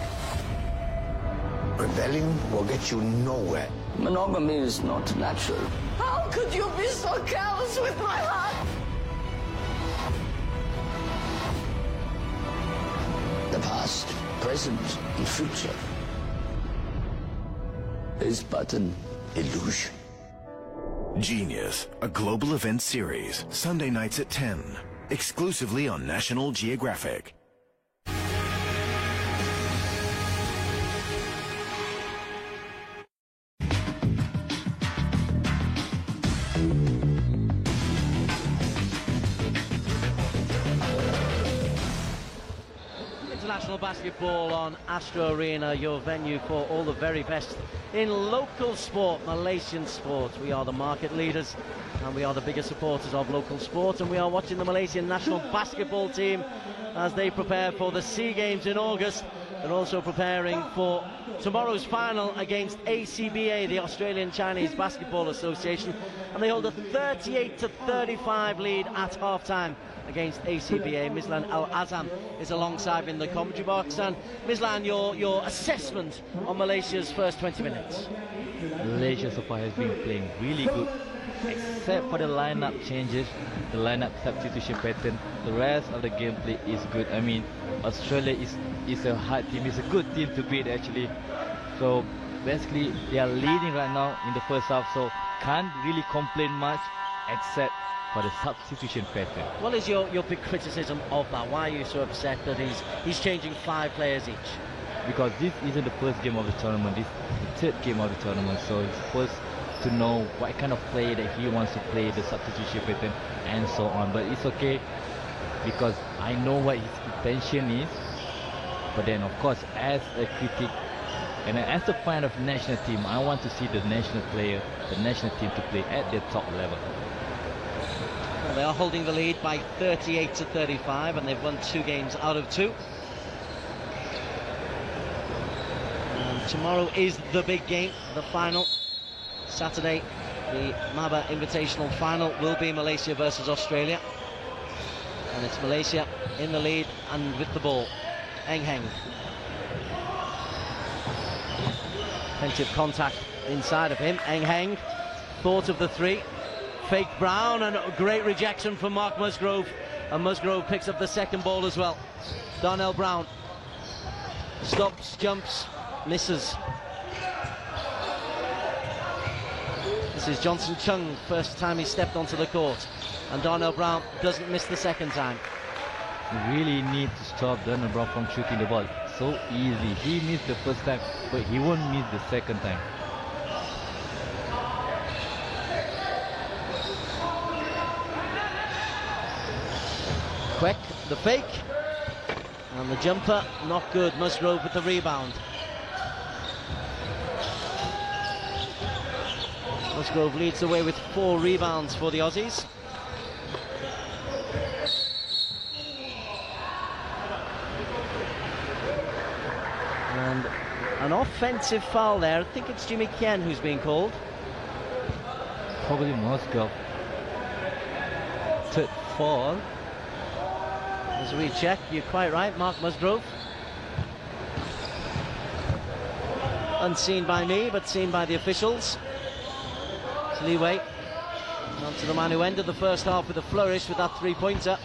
Rebelling will get you nowhere. Monogamy is not natural. How could you be so callous with my heart? The past, present, and future is but an illusion. Genius, a global event series, Sunday nights at 10, exclusively on National Geographic. international basketball on Astro Arena, your venue for all the very best in local sport, Malaysian sport. We are the market leaders and we are the biggest supporters of local sport, and we are watching the Malaysian national basketball team as they prepare for the SEA Games in August. They're also preparing for tomorrow's final against ACBA, the Australian Chinese Basketball Association, and they hold a 38-35 lead at half-time against ACBA. Mislan Al-Azam is alongside in the commentary box. And Mislan, your assessment on Malaysia's first 20 minutes? Malaysia so far has been playing really good, except for the lineup changes, the lineup substitution pattern. The rest of the gameplay is good. I mean, Australia is a hard team, it's a good team to beat actually. So basically they are leading right now in the first half, so can't really complain much except for the substitution pattern. What is your big criticism of that? Why are you so upset that he's changing 5 players each? Because this isn't the first game of the tournament, this is the 3rd game of the tournament, so he's supposed to know what kind of play that he wants to play, the substitution pattern and so on. But it's okay because I know what his intention is. But then of course, as a critic and as a fan of national team, I want to see the national player, the national team to play at their top level. Well, they are holding the lead by 38-35 and they've won 2 games out of 2. And tomorrow is the big game, the final. Saturday, the MABA Invitational final will be Malaysia versus Australia. And it's Malaysia in the lead and with the ball. Eng Heng. Plenty of contact inside of him. Eng Heng thought of the 3. Fake Brown, and a great rejection from Mark Musgrove. And Musgrove picks up the second ball as well. Darnell Brown stops, jumps, misses. This is Johnson Chung, first time he stepped onto the court. And Darnell Brown doesn't miss the second time. You really need to stop Darnell Brown from shooting the ball. So easy. He missed the first time, but he won't miss the second time. Quick, the fake. And the jumper, not good. Musgrove with the rebound. Musgrove leads the way with 4 rebounds for the Aussies. And an offensive foul there. I think it's Jimmy Kien who's being called. Probably Musgrove. 3rd foul. As we check, you're quite right, Mark Musgrove. Unseen by me, but seen by the officials. It's Lee Wei. On to the man who ended the first half with a flourish with that 3-pointer.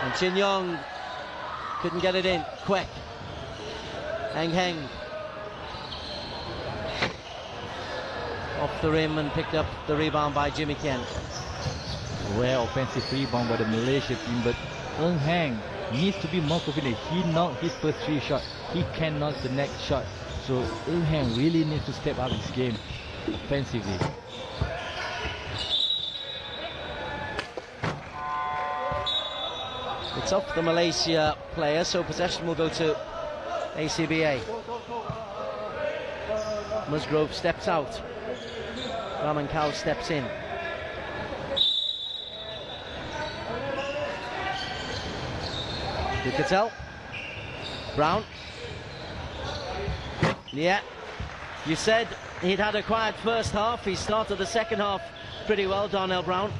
And Chin Yong couldn't get it in. Kwek. Eng Heng. Off the rim and picked up the rebound by Jimmy Kien. Rare offensive rebound by the Malaysia team, but Eng Heng needs to be more confident. He knocked his first 3 shots. He can knock the next shot. So Eng Heng really needs to step up his game offensively. It's off the Malaysia player, so possession will go to ACBA. Musgrove steps out. Raman Kao steps in. Ducatel. Brown. Yeah, you said he'd had a quiet first half. He started the second half pretty well, Darnell Brown.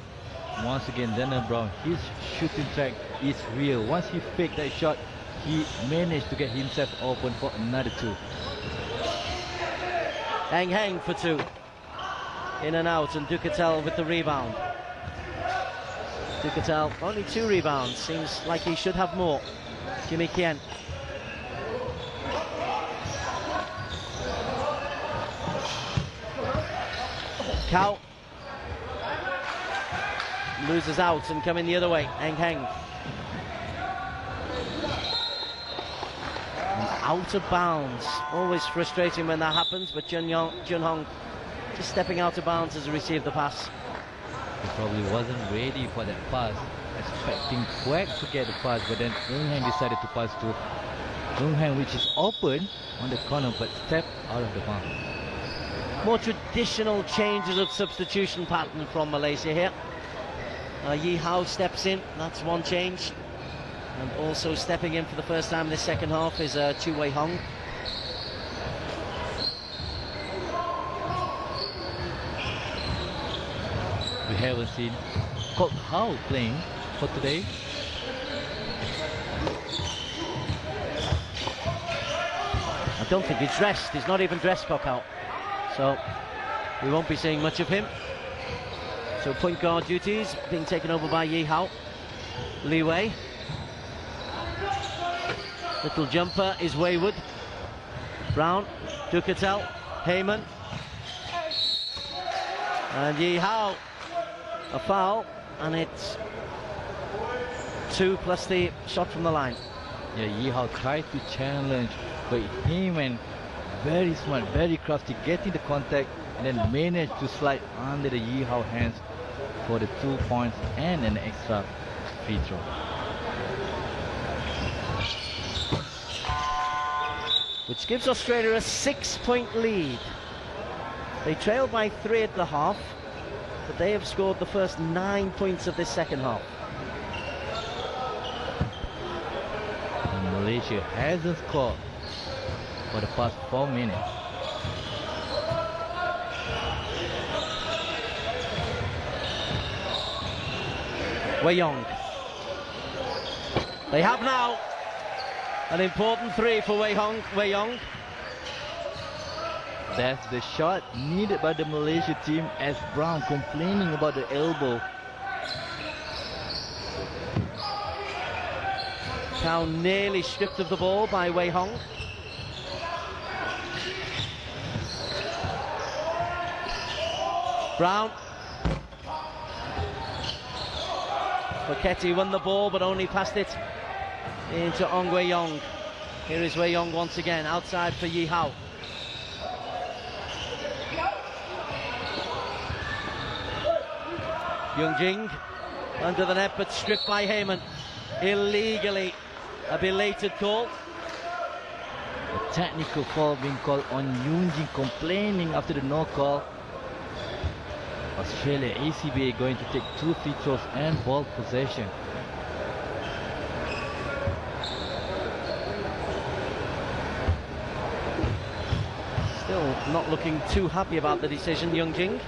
Once again, Darnell Brown, his shooting track is real. Once he faked that shot, he managed to get himself open for another 2. Eng Heng for 2. In and out, and Ducatel with the rebound. Ducatel, only 2 rebounds. Seems like he should have more. Jimmy Kien. Kao loses out and coming the other way. Eng Heng. Out of bounds. Always frustrating when that happens, but Jun Hong just stepping out of bounds as he received the pass. He probably wasn't ready for that pass, expecting Quack to get the pass, but then Eung Han decided to pass to Eung Han, which is open on the corner but stepped out of the bounds. More traditional changes of substitution pattern from Malaysia here. Yi Hao steps in, that's one change. And also stepping in for the first time in the second half is Chu Wei Hong. We haven't seen Kok Hao playing for today. I don't think he's dressed. He's not even dressed, Kok Hao. So we won't be seeing much of him. So point guard duties being taken over by Yi Hao. Li Wei. Little jumper is wayward. Brown, Ducatel, Heyman. And Yi Hao. A foul, and it's 2 plus the shot from the line. Yeah, Yi Hao tried to challenge, but Heyman, very smart, very crafty, getting the contact, and then managed to slide under the Yi Hao hands for the 2 points and an extra free throw. Which gives Australia a 6-point lead. They trailed by 3 at the half, but they have scored the first 9 points of this second half. And Malaysia hasn't scored for the past 4 minutes. Wei Yong. They have now an important 3 for Wei Yong. That's the shot needed by the Malaysia team, as Brown complaining about the elbow. Now nearly stripped of the ball by Wei Hong. Brown. Foketi won the ball but only passed it into Ong Wei Yong. Here is Wei Yong once again, outside for Yi Hao. Young Jing under the net but stripped by Heyman. Illegally, a belated call. A technical foul being called on Yoon Jing, complaining after the no call. Australia ACBA going to take 2 free throws and ball possession. Still not looking too happy about the decision, Young Jing.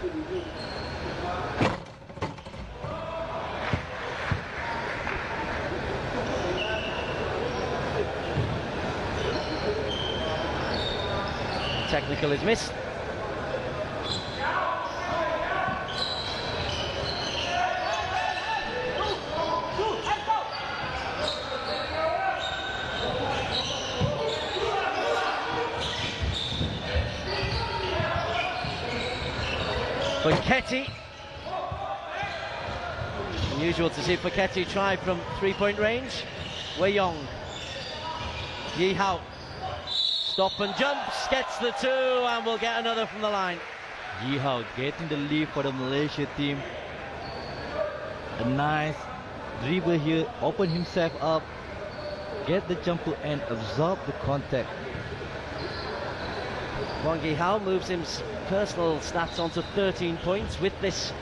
Technical is missed. Foketi. Unusual to see Foketi try from 3-point range. Wei Yong. Yi Hao. Stop and jumps, gets the 2, and we'll get another from the line. Yi Hao getting the lead for the Malaysia team. A nice dribble here, open himself up, get the jumper and absorb the contact. Wang Yi Hao moves his personal stats onto 13 points with this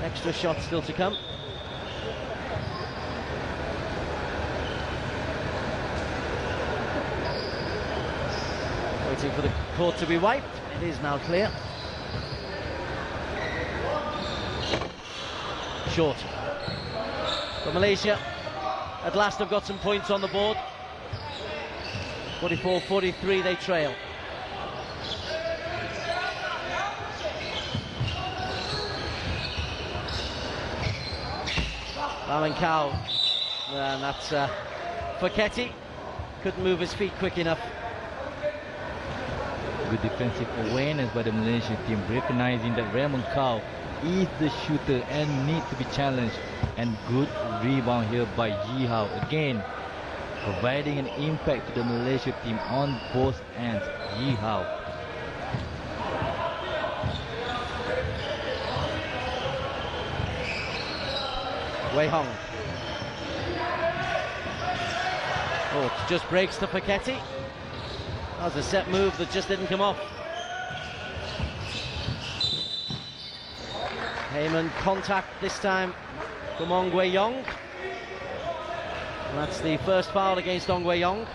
extra shot still to come. Waiting for the court to be wiped. It is now clear. Short. But Malaysia at last have got some points on the board. 44-43 they trail. Lamankau, and that's Foketi. Couldn't move his feet quick enough. Good defensive awareness by the Malaysian team, recognizing that Raymond Kao is the shooter and needs to be challenged. And good rebound here by Yi Hao, again providing an impact to the Malaysia team on both ends. Yi Hao. Wei Hong. Oh, it just breaks to Paquetti. That was a set move that just didn't come off. Heyman contact this time from Ong Wei-yong. And that's the first foul against Ong Wei-yong.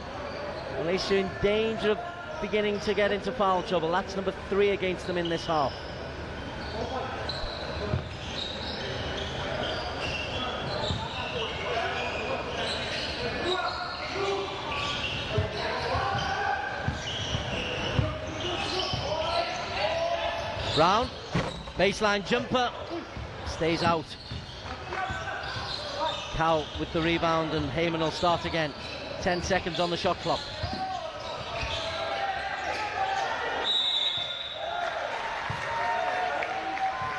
Malaysia in danger of beginning to get into foul trouble. That's number 3 against them in this half. Brown, baseline jumper, stays out. Cow with the rebound and Heyman will start again. 10 seconds on the shot clock.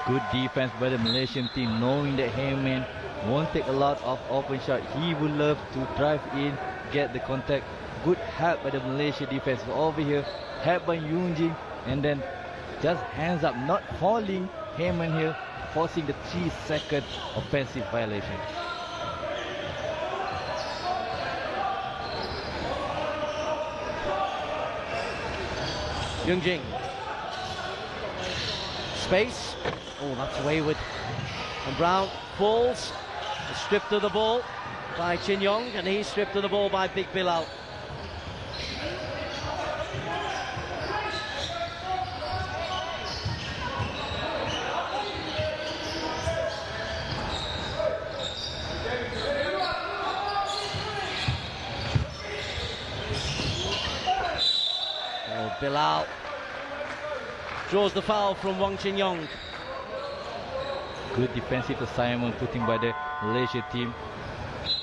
Good defense by the Malaysian team, knowing that Heyman won't take a lot of open shot. He would love to drive in, get the contact. Good help by the Malaysia defense over here. Help by Yung Jing, and then just hands up, not falling. Heyman here forcing the 3-second offensive violation. Yung Jing. Space. Oh, that's wayward. And Brown falls. Stripped of the ball by Chin Yong, and he's stripped of the ball by Big Bilal. Oh, Bilal draws the foul from Wong Chin Yong. Good defensive assignment putting by the Malaysia team.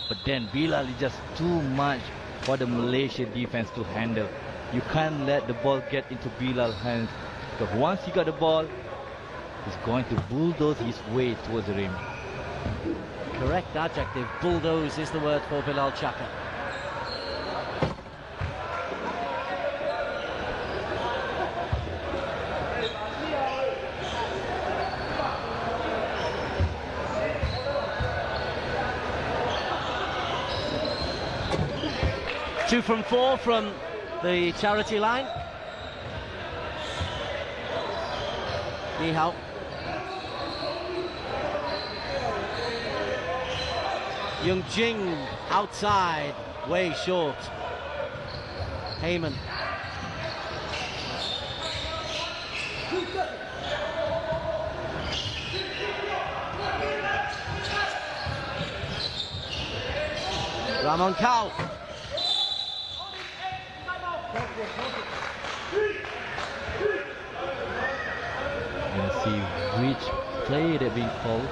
But then Bilal is just too much for the Malaysia defense to handle. You can't let the ball get into Bilal's hands, because once he got the ball, he's going to bulldoze his way towards the rim. Correct adjective, bulldoze is the word for Bilal Chaka. Two from 4 from the charity line. Ni Hao. Yung Jing outside, way short. Heyman. Ramon Cow. Let's see which play that being called.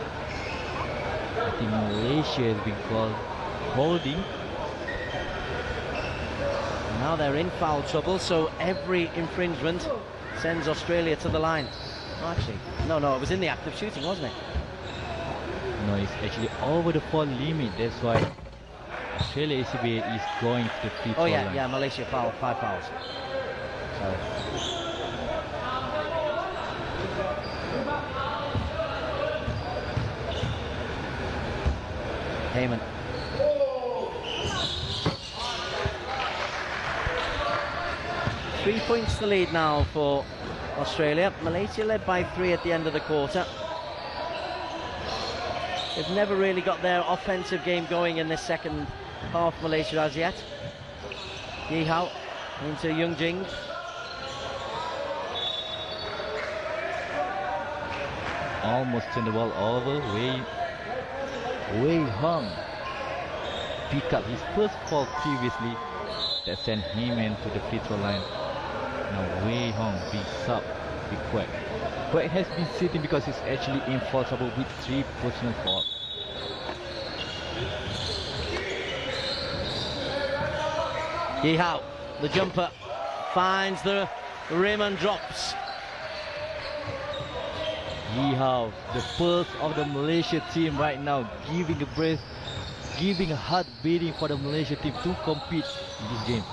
I think Malaysia has been called holding. Now they're in foul trouble, so every infringement sends Australia to the line. Oh, actually, no, it was in the act of shooting, wasn't it? No, it's actually over the foul limit. That's why Australia ACBA is going to the free throw line. Yeah, Malaysia foul, 5 fouls. So. Heyman. Three points the lead now for Australia. Malaysia led by 3 at the end of the quarter. They've never really got their offensive game going in this second half, Malaysia, as yet. Yi Hao into Yung Jing. Almost turned the ball over. Wei Hong picked up his first foul previously that sent him into the free throw line. Now Wei Hong being sub with Quek. Quek has been sitting because he's actually in foul trouble with 3 personal fouls. Yi Hao, the jumper, finds the rim and drops. Yi Hao, the pulse of the Malaysia team right now, giving a breath, giving a heart beating for the Malaysia team to compete in this game.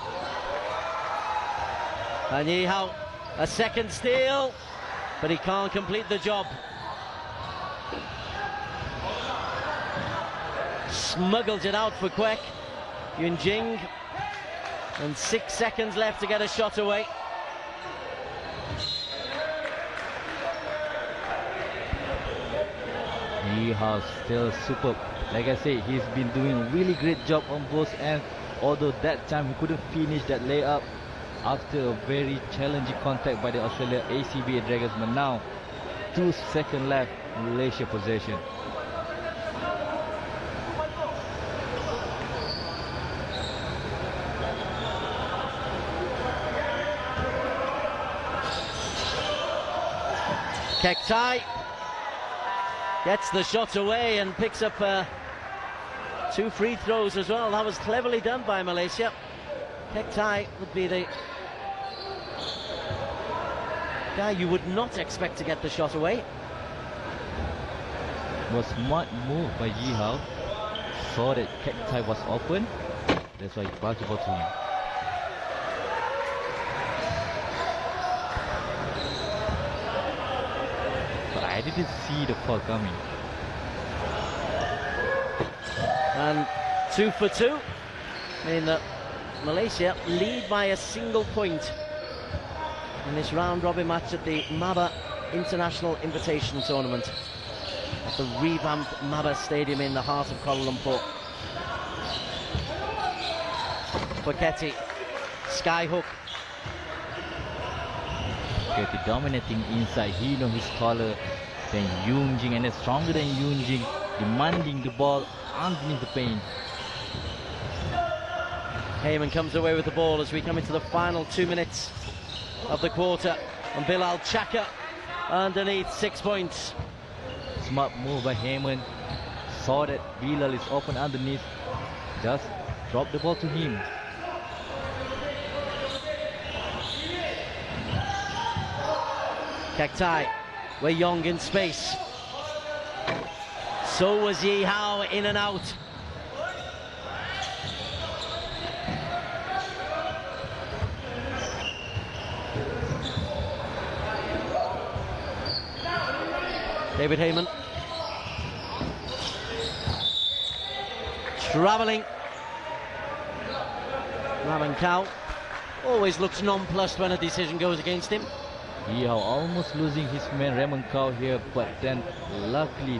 And Yi Hao, a second steal, but he can't complete the job. Smuggles it out for Quek. Yun Jing. And 6 seconds left to get a shot away. He has still superb. Like I say, he's been doing a really great job on both ends. Although that time he couldn't finish that layup after a very challenging contact by the Australia ACBA Dragons. But now, 2 seconds left, Malaysia possession. Kektai gets the shot away and picks up 2 free throws as well. That was cleverly done by Malaysia. Kektai would be the guy you would not expect to get the shot away. Was smart move by Yi Hao. Saw that Kektai was open. That's why he passed the ball to him. But I didn't see the foul coming. And 2 for 2. I mean, Malaysia lead by a single point in this round-robin match at the Maba International Invitation Tournament at the revamped Maba Stadium in the heart of Kuala Lumpur. Paketi, skyhook. Paketi dominating inside. He knows his taller than Yun Jing and is stronger than Yun Jing, demanding the ball underneath the paint. Heyman comes away with the ball as we come into the final 2 minutes of the quarter. And Bilal Chaka underneath, 6 points. Smart move by Heyman. Saw that Bilal is open underneath. Just drop the ball to him. Kektai, Wei Yong in space. So was Yi Hao, in and out. David Heyman. Travelling. Raman Kao always looks nonplussed when a decision goes against him. Yi Hao almost losing his man Raman Kao here, but then luckily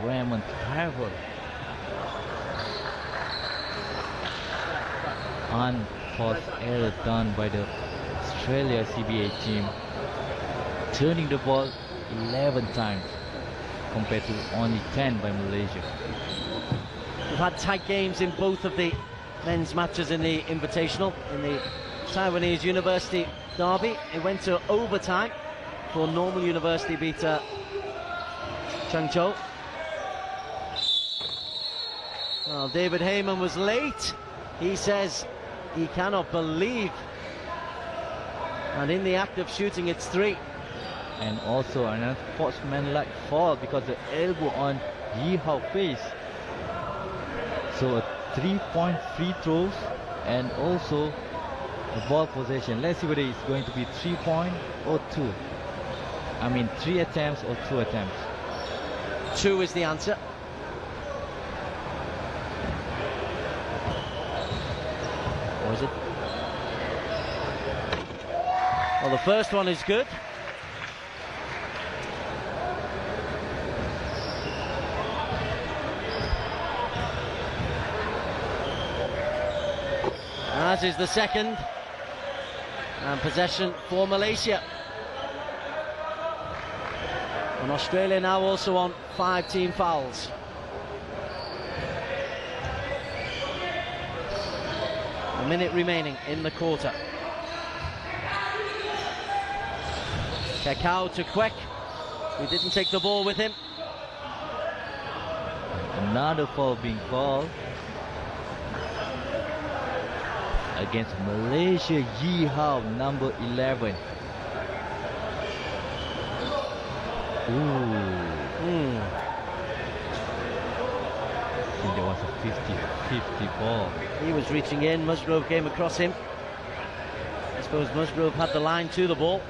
Raman traveled. Unforced error done by the Australia CBA team, turning the ball 11 times compared to only 10 by Malaysia. We've had tight games in both of the men's matches in the Invitational. In the Taiwanese University derby, it went to overtime for Normal University beat Changzhou. Well, David Heyman was late. He says he cannot believe. And in the act of shooting, it's 3. And also an unsportsmanlike foul because the elbow on Yi Hao face. So a 3-point free throws and also the ball possession. Let's see whether it's going to be 3-point or 2. I mean 3 attempts or 2 attempts. 2 is the answer. Or is it? Well, the first one is good. As is the second. And possession for Malaysia. And Australia now also on 5 team fouls. A minute remaining in the quarter. Kakao to Kwek, who didn't take the ball with him. Another foul being called against Malaysia. Yi Hao, number 11. Ooh. I think there was a 50-50 ball. He was reaching in, Musgrove came across him. I suppose Musgrove had the line to the ball.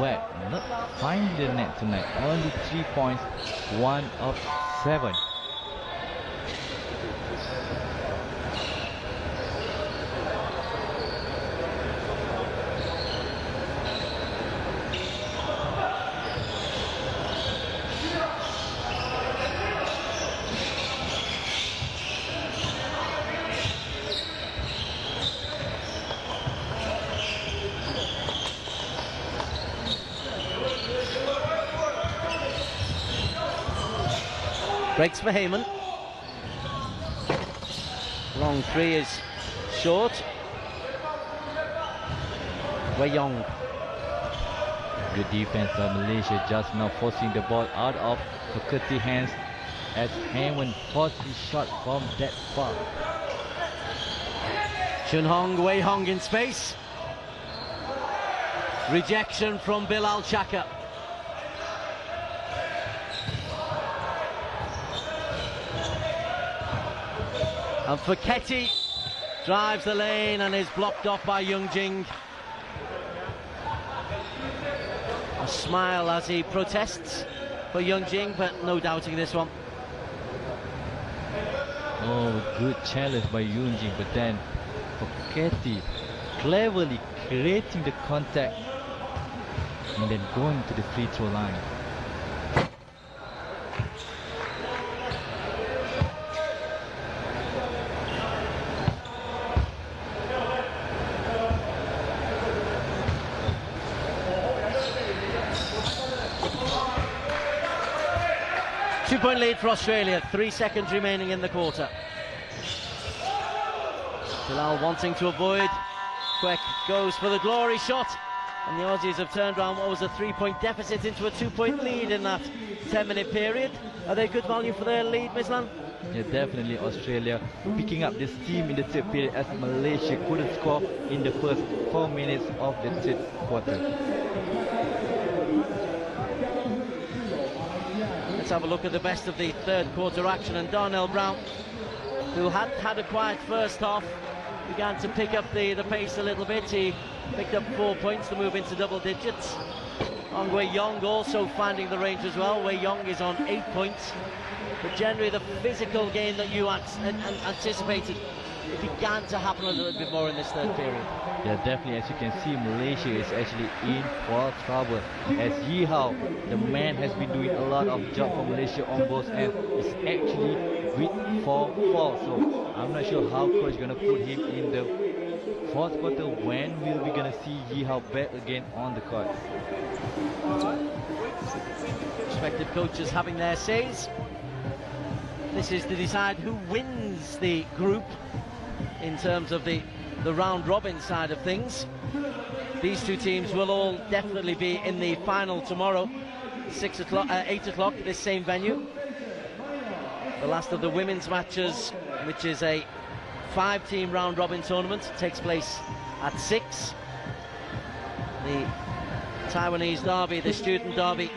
Well, not finding the net tonight. Only 3 points, 1 of 7. Breaks for Heyman. Long three is short. Wei Yong. Good defense by Malaysia, just now forcing the ball out of Faketi's hands as Heyman forced his shot from that far. Chun Hong, Wei Hong in space. Rejection from Bilal Chaka. And Faketi drives the lane and is blocked off by Young Jing. A smile as he protests for Young Jing, but no doubting this one. Oh, good challenge by Young Jing, but then Faketi cleverly creating the contact and then going to the free throw line. Two-point lead for Australia, 3 seconds remaining in the quarter. Bilal wanting to avoid. Quek goes for the glory shot, and the Aussies have turned around what was a 3-point deficit into a 2-point lead in that 10-minute period. Are they good value for their lead, Mislan? Yeah, definitely Australia picking up the steam in the third period as Malaysia couldn't score in the first 4 minutes of the third quarter. Let's have a look at the best of the third quarter action, and Darnell Brown, who had had a quiet first half, began to pick up the pace a little bit. He picked up 4 points to move into double digits. On Wei Yong also finding the range as well. Wei Yong is on 8 points, but generally the physical game that you anticipated, it began to happen a little bit more in this third period. Yeah, definitely. As you can see, Malaysia is actually in for trouble, as Yi Hao, the man, has been doing a lot of job for Malaysia on both ends. It's actually with 4-4, so I'm not sure how coach is going to put him in the fourth quarter. When will we going to see Yi Hao back again on the court? Respective coaches having their says. This is to decide who wins the group in terms of the round robin side of things. These two teams will all definitely be in the final tomorrow, 8 o'clock, this same venue. The last of the women's matches, which is a 5-team round robin tournament, takes place at 6. The Taiwanese derby, the student derby,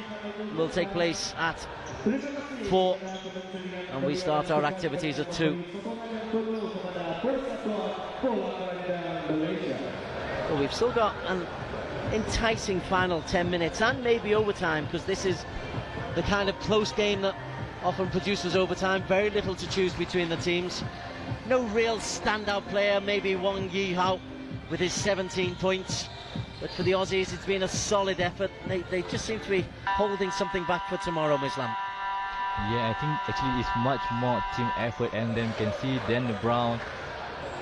will take place at 4, and we start our activities at 2. Well, we've still got an enticing final 10 minutes and maybe overtime, because this is the kind of close game that often produces overtime. Very little to choose between the teams. No real standout player, maybe Wang Yi Hao with his 17 points. But for the Aussies, it's been a solid effort. They just seem to be holding something back for tomorrow, Mislan. Yeah, I think actually it's much more team effort, and then you can see Darnell Brown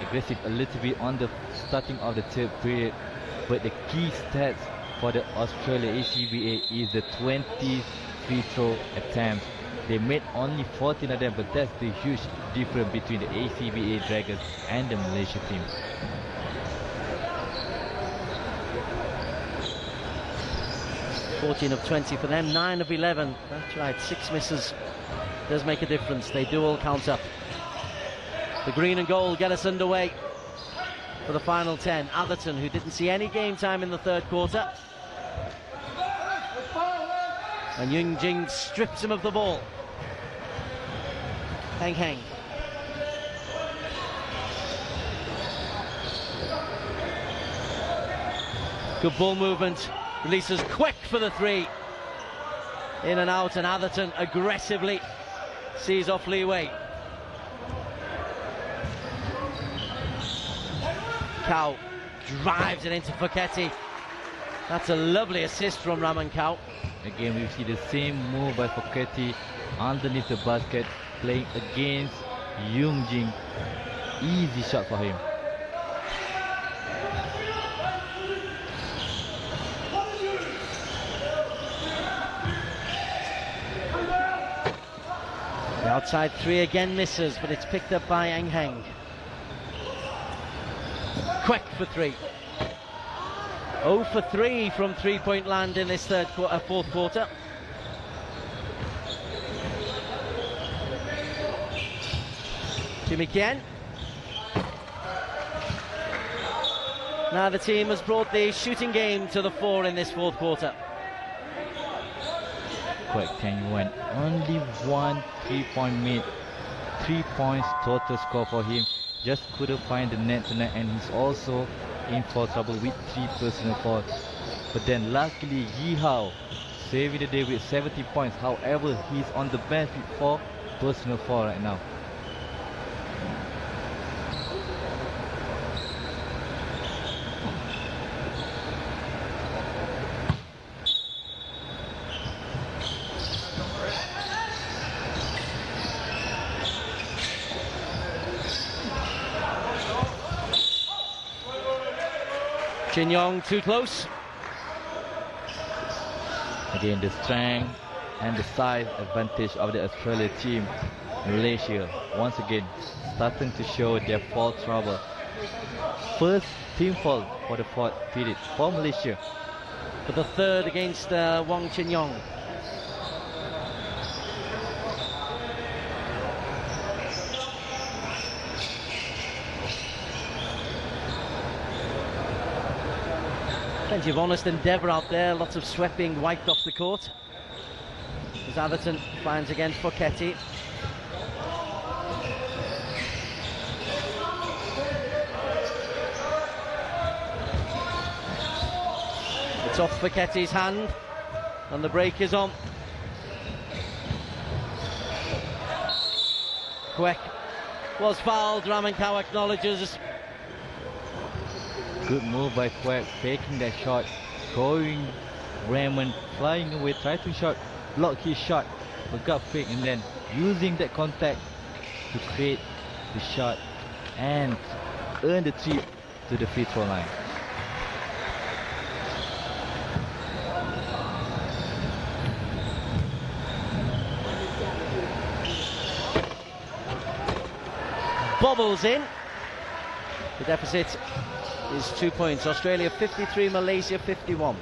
aggressive a little bit on the starting of the third period. But the key stats for the Australia ACBA is the 20 free throw attempts. They made only 14 of them, but that's the huge difference between the ACBA Dragons and the Malaysia team. $14 of 20 for them, 9 of 11. That's right, 6 misses does make a difference. They do all count up. The green and gold get us underway for the final 10. Atherton, who didn't see any game time in the third quarter. And Young Jing strips him of the ball. Heng Heng. Good ball movement. Releases quick for the 3. In and out, and Atherton aggressively sees off Li Wei. Kao drives it into Faketi. That's a lovely assist from Raman Kao. Again, we see the same move by Faketi underneath the basket, playing against Young Jing. Easy shot for him. The outside three again misses, but it's picked up by Eng Heng. Quick for three. 0 for 3 from three-point land in this fourth quarter. Jimmy Kien. Now the team has brought the shooting game to the fore in this fourth quarter. Quek Tang Yuan, only one 3-point made. 3 points total score for him. Just couldn't find the net tonight, and he's also in for trouble with 3 personal fouls. But then luckily Yi Hao saving the day with 70 points. However, he's on the bench with 4 personal fouls right now. Chin Yong too close. Again, the strength and the size advantage of the Australia team. Malaysia once again starting to show their foul trouble. First team foul for the fourth period for Malaysia. For the third against Wong Chin Yong. Plenty of honest endeavour out there, lots of sweat being wiped off the court. As Atherton finds again Foketi. It's off Foketi's hand, and the break is on. Quek was fouled, Ramankawa acknowledges. Good move by Quek, faking that shot, going Raymond flying away, tried to shot, block his shot, but got fake, and then using that contact to create the shot and earn the trip to the free throw line. Bobbles in. The deficit is 2 points. Australia 53, Malaysia 51.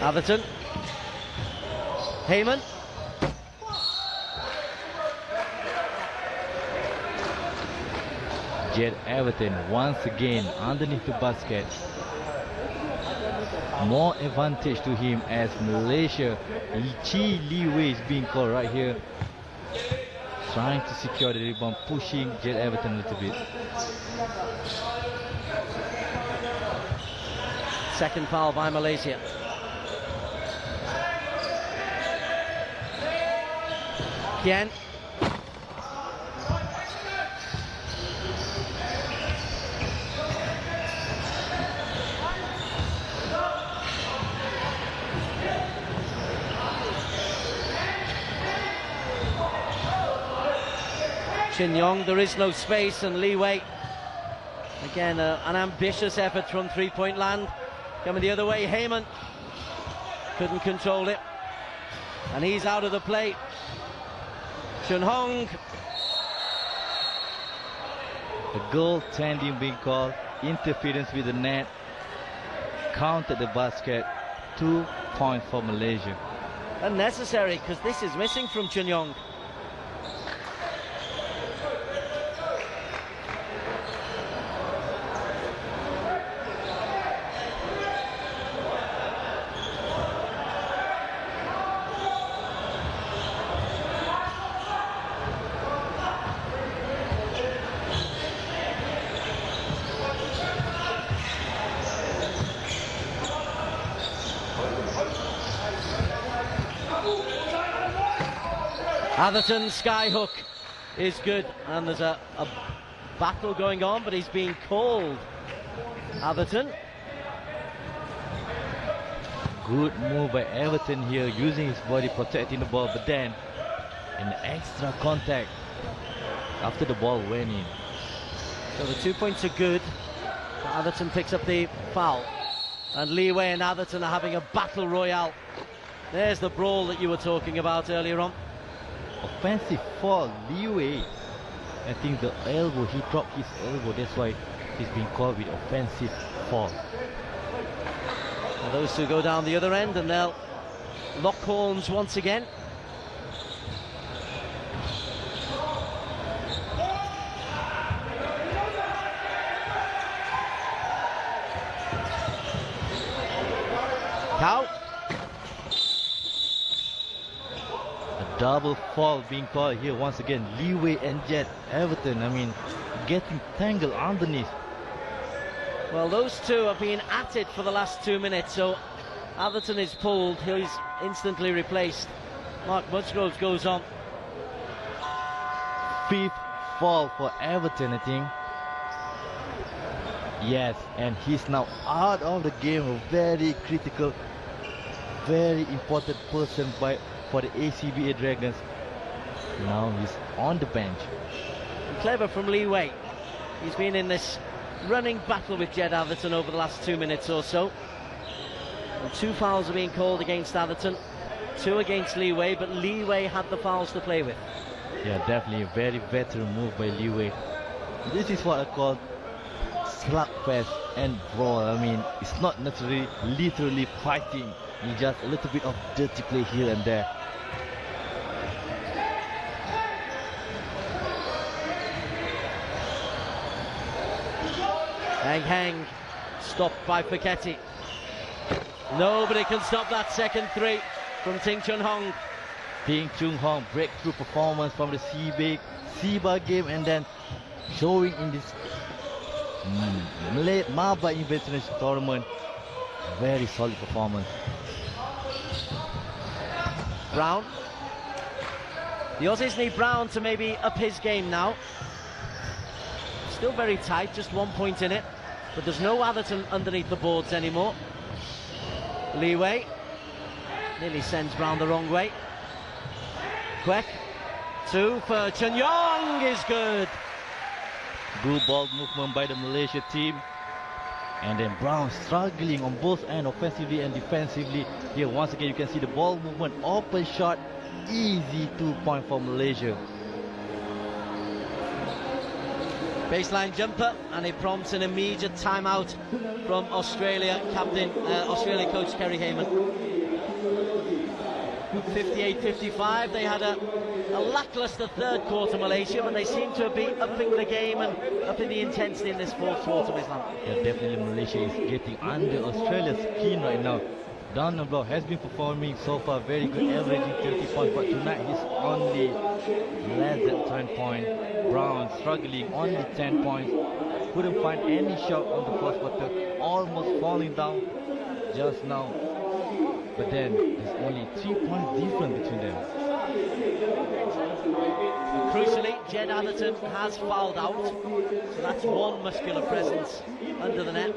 Atherton. Heyman. Jed Everton once again underneath the basket. More advantage to him as Malaysia. Chi Li Wei is being called right here. Trying to secure the rebound, pushing Jed Everton a little bit. Second foul by Malaysia. Kien. Chin Yong, there is no space, and leeway. Again, an ambitious effort from three-point land. Coming the other way, Heyman couldn't control it, and he's out of the play. Chun Hong. The goaltending being called, interference with the net, counted the basket, 2 points for Malaysia. Unnecessary, because this is missing from Chun Yong. Atherton skyhook is good, and there's a battle going on, but he's being called. Atherton. Good move by Everton here, using his body, protecting the ball, but then an extra contact after the ball went in. So the 2 points are good. Atherton picks up the foul. And Lee Wei and Atherton are having a battle royale. There's the brawl that you were talking about earlier on. Offensive foul, Lee Wei. I think the elbow, he dropped his elbow, that's why he's been called with offensive foul. Well, those two go down the other end and they'll lock horns once again. Cow. A double foul being called here once again. Lee Wei and Jet Everton, I mean, getting tangled underneath. Well, those two have been at it for the last 2 minutes, so Atherton is pulled, he's instantly replaced. Mark Musgrove goes on. 5th foul for Everton, I think. Yes, and he's now out of the game. A very critical, very important person for the ACBA Dragons. Now he's on the bench. Clever from Lee Wei. He's been in this running battle with Jed Atherton over the last 2 minutes or so. And 2 fouls are being called against Atherton, 2 against Lee Wei, but Lee Wei had the fouls to play with. Yeah, definitely a very veteran move by Lee Wei. This is what I call slugfest and brawl. I mean, it's not necessarily literally fighting. It's just a little bit of dirty play here and there. Hang, stopped by Paquetti. Nobody can stop that second 3 from Ting Chun Hong. Ting Chun Hong, breakthrough performance from the SIBA game, and then showing in this Maba International Tournament. Very solid performance. Brown. The Aussies need Brown to maybe up his game now. Still very tight, just 1 point in it. But there's no Atherton underneath the boards anymore. Lee Wei nearly sends Brown the wrong way. Kwek. 2 for Chen Yong is good. Good ball movement by the Malaysia team. And then Brown struggling on both ends, offensively and defensively. Here once again you can see the ball movement, open shot, easy 2 point for Malaysia. Baseline jumper, and it prompts an immediate timeout from Australia Australia coach Kerry Hayman. 58-55, they had a lacklustre third quarter, Malaysia, but they seem to be upping the game and upping the intensity in this fourth quarter, Islam. Yeah, definitely Malaysia is getting under Australia's skin right now. Down the block has been performing so far very good, averaging 30 points, but tonight he's only less than 10 points. Brown struggling, only 10 points. Couldn't find any shot on the first quarter, almost falling down just now. But then there's only 3 points difference between them. Crucially, Jed Atherton has fouled out, so that's 1 muscular presence under the net.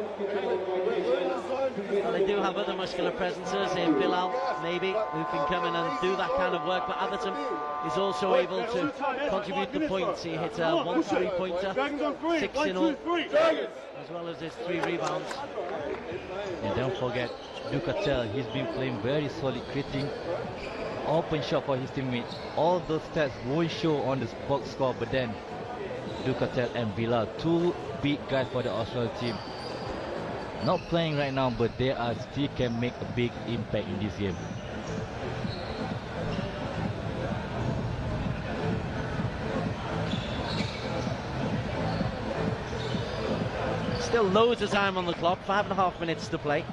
Well, they do have other muscular presences in Bilal, maybe, who can come in and do that kind of work, but Atherton is also able to contribute the points. He hit a 1 3-pointer, 6 in all, as well as his 3 rebounds. And don't forget Ducatel, he's been playing very solid, creating open shot for his teammates. All those stats won't show on the box score, but then Ducatel and Bilal, 2 big guys for the Australian team, not playing right now, but they are still can make a big impact in this game. Still loads of time on the clock, 5.5 minutes to play.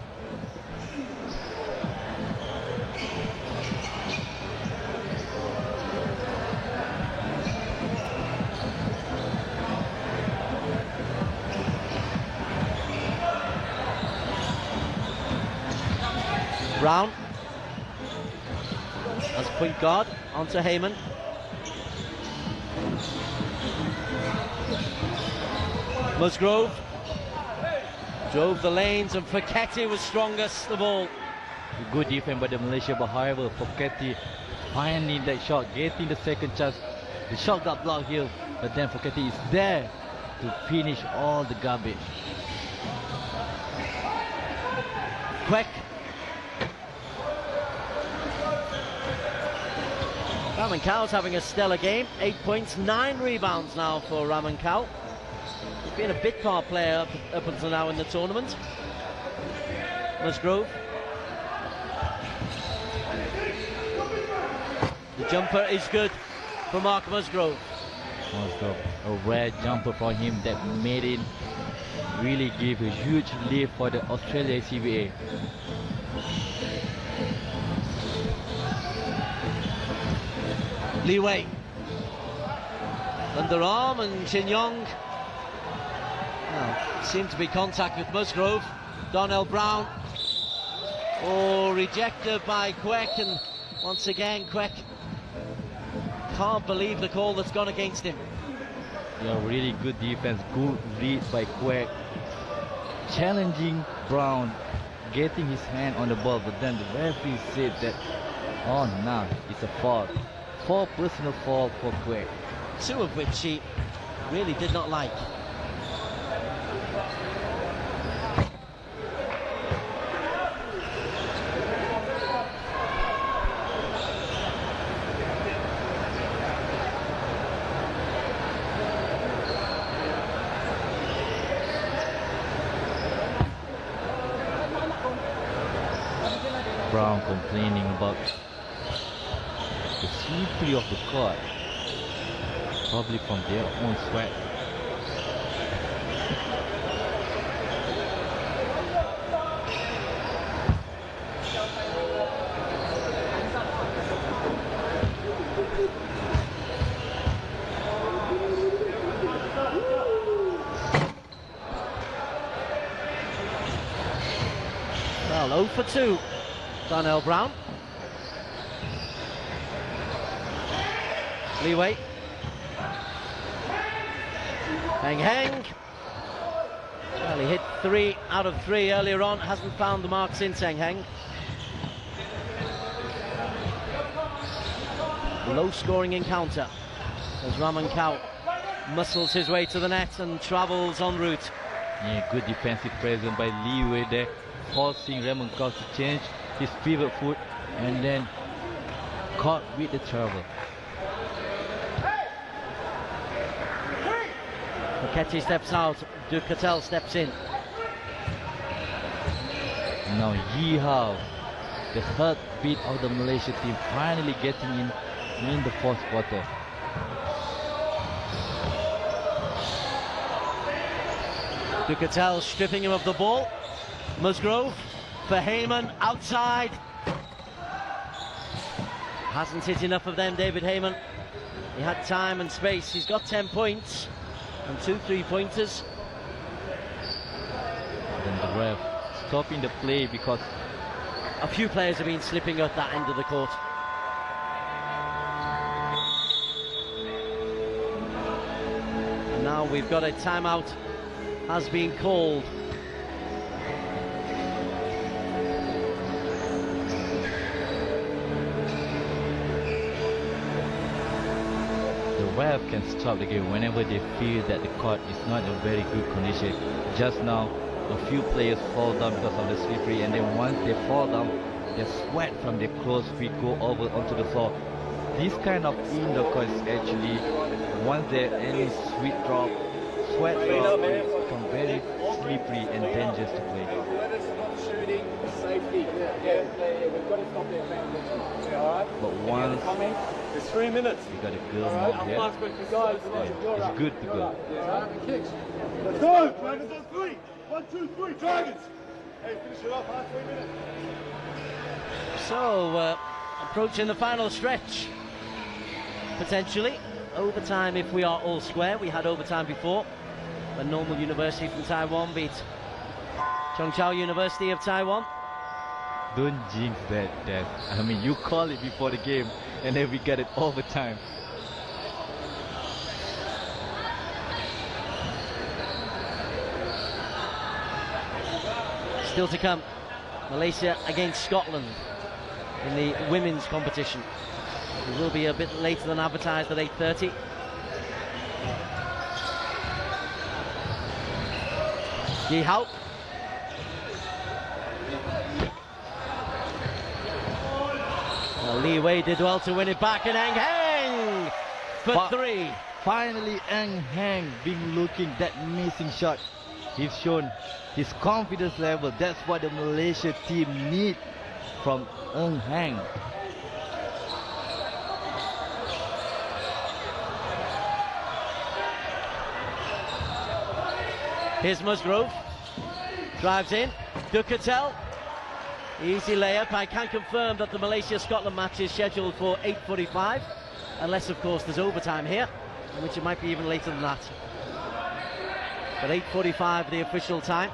Brown as point guard onto Heyman. Musgrove drove the lanes and Paquetti was strongest of all. Good defense by the Malaysia, but however Paquetti finding that shot, getting the second chance. The shot got blocked here But then Foketi is there to finish all the garbage. Quick. Ramankau's having a stellar game. 8 points, 9 rebounds now for Ramankau. He's been a bit part player up until now in the tournament. Musgrove. The jumper is good for Mark Musgrove. Musgrove, a rare jumper for him that made it really give a huge lead for the Australia CBA. Li Wei. Underarm and Chin Yong. Now, seemed to be contact with Musgrove. Donnell Brown. Oh, rejected by Kwek, and once again Kwek can't believe the call that's gone against him. Yeah, really good defense, good read by Kwek. Challenging Brown, getting his hand on the ball, but then the referee said that, oh no, it's a foul. 4 personal foul for Kwek. 2 of which he really did not like. Brown complaining about the slippery of the court, probably from their own sweat. Well, 0 for 2. Donnell Brown. Li Wei. Heng Heng. Well, he hit 3 out of 3 earlier on. Hasn't found the mark since, Heng Heng. Low-scoring encounter as Ramankau muscles his way to the net and travels en route. Yeah, good defensive presence by Li Wei there, forcing Ramankau to change his pivot foot and then caught with the travel. Foketi steps out, Ducatel steps in. Now Yi Hao, the heartbeat of the Malaysia team, finally getting in the 4th quarter. Ducatel stripping him of the ball. Musgrove for Heyman outside. Hasn't hit enough of them, David Heyman. He had time and space. He's got 10 points and 2 3-pointers. Then the ref stopping the play because a few players have been slipping at that end of the court. And now we've got a timeout has been called. Ref can stop the game whenever they feel that the court is not in very good condition. Just now, a few players fall down because of the slippery, and then once they fall down, the sweat from their clothes feet go over onto the floor. This kind of indoor court is actually, once there any sweat drop, it become very slippery and dangerous to play. But once it's 3 minutes. you got a girl out here, it's good to go. Let's go! Dragons on 3! 1, 2, 3, Dragons! Hey, finish it off, 3 minutes. So, approaching the final stretch. Potentially. Overtime if we are all square. We had overtime before. A normal university from Taiwan beat Chongqiao University of Taiwan. Don't jinx that, Dad. I mean, you call it before the game, and then we get it overtime. Still to come, Malaysia against Scotland in the women's competition. It will be a bit later than advertised at 8:30. Ji Hao. Well, Li Wei did well to win it back, and Eng Heng for 3. Finally, Eng Heng been looking that missing shot. He's shown his confidence level. That's what the Malaysia team need from Eng Heng. Here's Musgrove. Drives in. Ducatel. Easy layup. I can confirm that the Malaysia-Scotland match is scheduled for 8:45, unless, of course, there's overtime here, which it might be even later than that. But 8:45 the official time.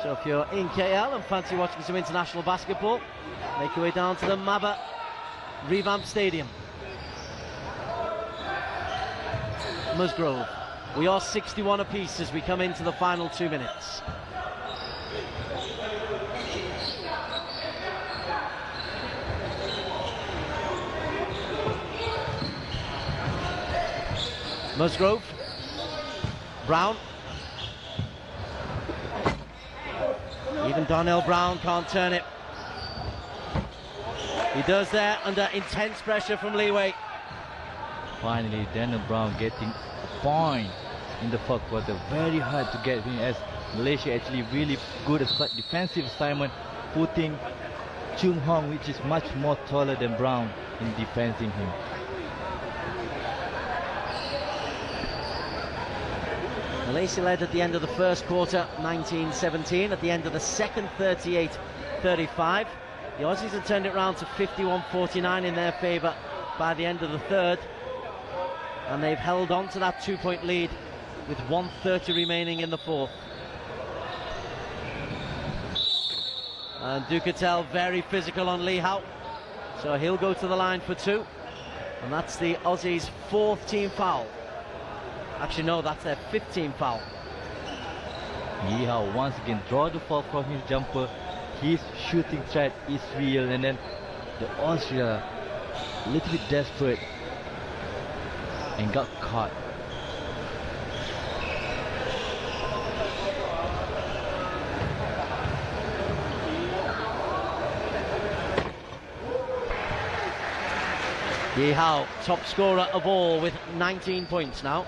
So if you're in KL and fancy watching some international basketball, make your way down to the Maba revamped stadium. Musgrove. We are 61 apiece as we come into the final 2 minutes. Musgrove. Brown. Even Donnell Brown can't turn it. He does there under intense pressure from Li Wei. Finally, Donnell Brown getting a point in the fourth quarter. Very hard to get him, as Malaysia actually really good at defensive assignment, putting Chung Hong, which is much more taller than Brown, in defending him. Malaysia led at the end of the first quarter, 19-17. At the end of the second, 38-35. The Aussies had turned it round to 51-49 in their favour by the end of the third. And they've held on to that 2-point lead with 1:30 remaining in the fourth. And Ducatel very physical on Li Hao. So he'll go to the line for 2. And that's the Aussies' 4th team foul. Actually, no, that's their 5th team foul. Li Hao once again draw the foul from his jumper. His shooting threat is real, and then the Austria a little bit desperate and got caught. Ji Hao, top scorer of all with 19 points now.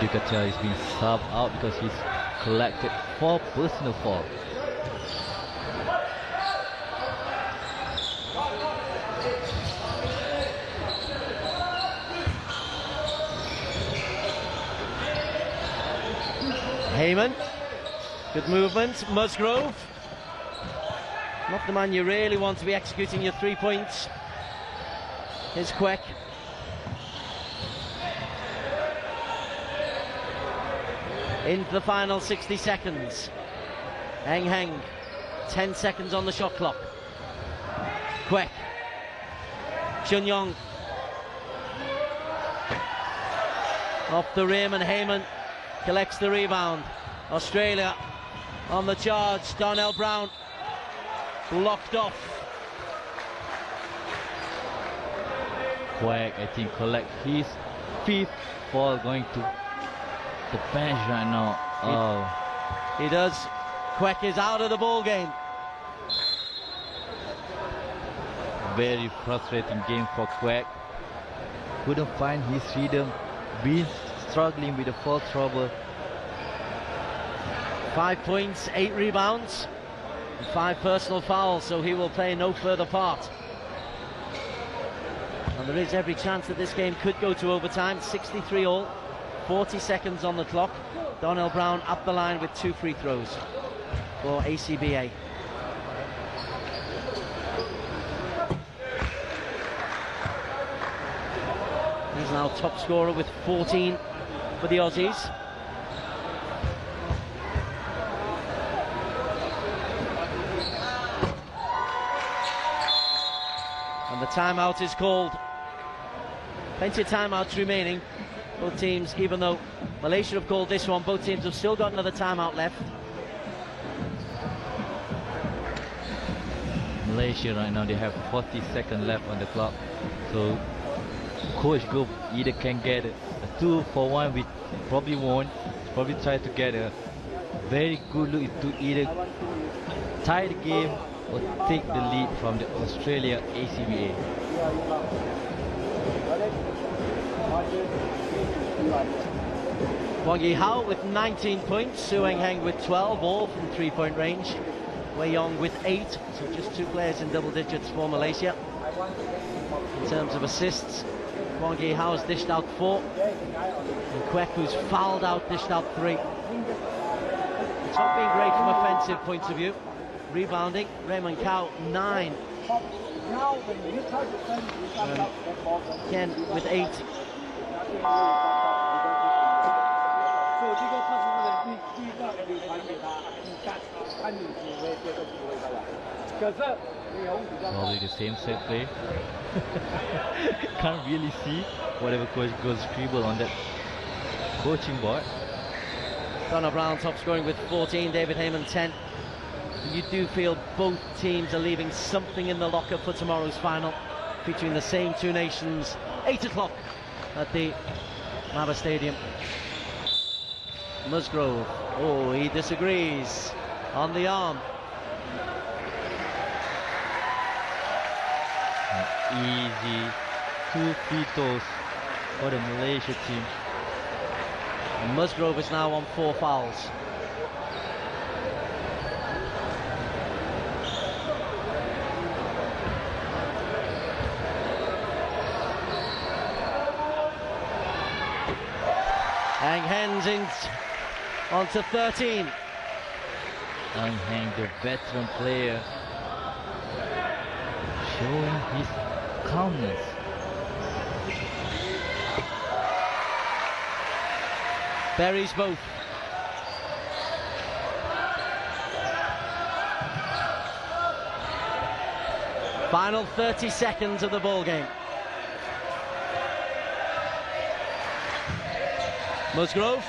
Ducatel is being subbed out because he's collected 4 personal fouls. Heyman, good movement. Musgrove, not the man you really want to be executing your 3 points. Here's Kwek. Into the final 60 seconds. Eng Heng, 10 seconds on the shot clock. Kwek. Chun Yong. Off the rim, and Heyman collects the rebound. Australia on the charge. Donnell Brown blocked off. Kwek, I think, collect his 5th foul, going to the bench right now. He does. Kwek is out of the ball game. Very frustrating game for Kwek. Couldn't find his rhythm. Been struggling with the foul trouble. 5 points, 8 rebounds, and 5 personal fouls, so he will play no further part. And there is every chance that this game could go to overtime. 63 all, 40 seconds on the clock. Donnell Brown up the line with 2 free throws for ACBA. He's now top scorer with 14 for the Aussies. And the timeout is called. Plenty of timeouts remaining. Both teams, even though Malaysia have called this one, both teams have still got another timeout left. Malaysia right now, they have 40 seconds left on the clock. So Coach Group either can get a 2-for-1, which probably won't. Probably try to get a very good look to either tie the game or take the lead from the Australia ACBA. Wang Yi-hao with 19 points, Su Eng-heng with 12, all from 3-point range. Wei Yong with 8, so just 2 players in double digits for Malaysia. In terms of assists, Wang Yi-hao has dished out 4, and Kwek, who's fouled out, dished out 3. It's not been great from offensive points of view. Rebounding, Raymond Kao 9. Ken with 8. Probably the same set play. Can't really see whatever coach goes scribble on that coaching board. Connor Brown top scoring with 14, David Heyman 10. You do feel both teams are leaving something in the locker for tomorrow's final, featuring the same 2 nations, 8 o'clock at the Maba Stadium. Musgrove, oh, he disagrees on the arm. Easy 2 free throws for the Malaysia team. And Musgrove is now on 4 fouls. Ang Heng on to 13. Ang Heng, the veteran player, showing his calmness. Buries both. Final 30 seconds of the ball game. Musgrove.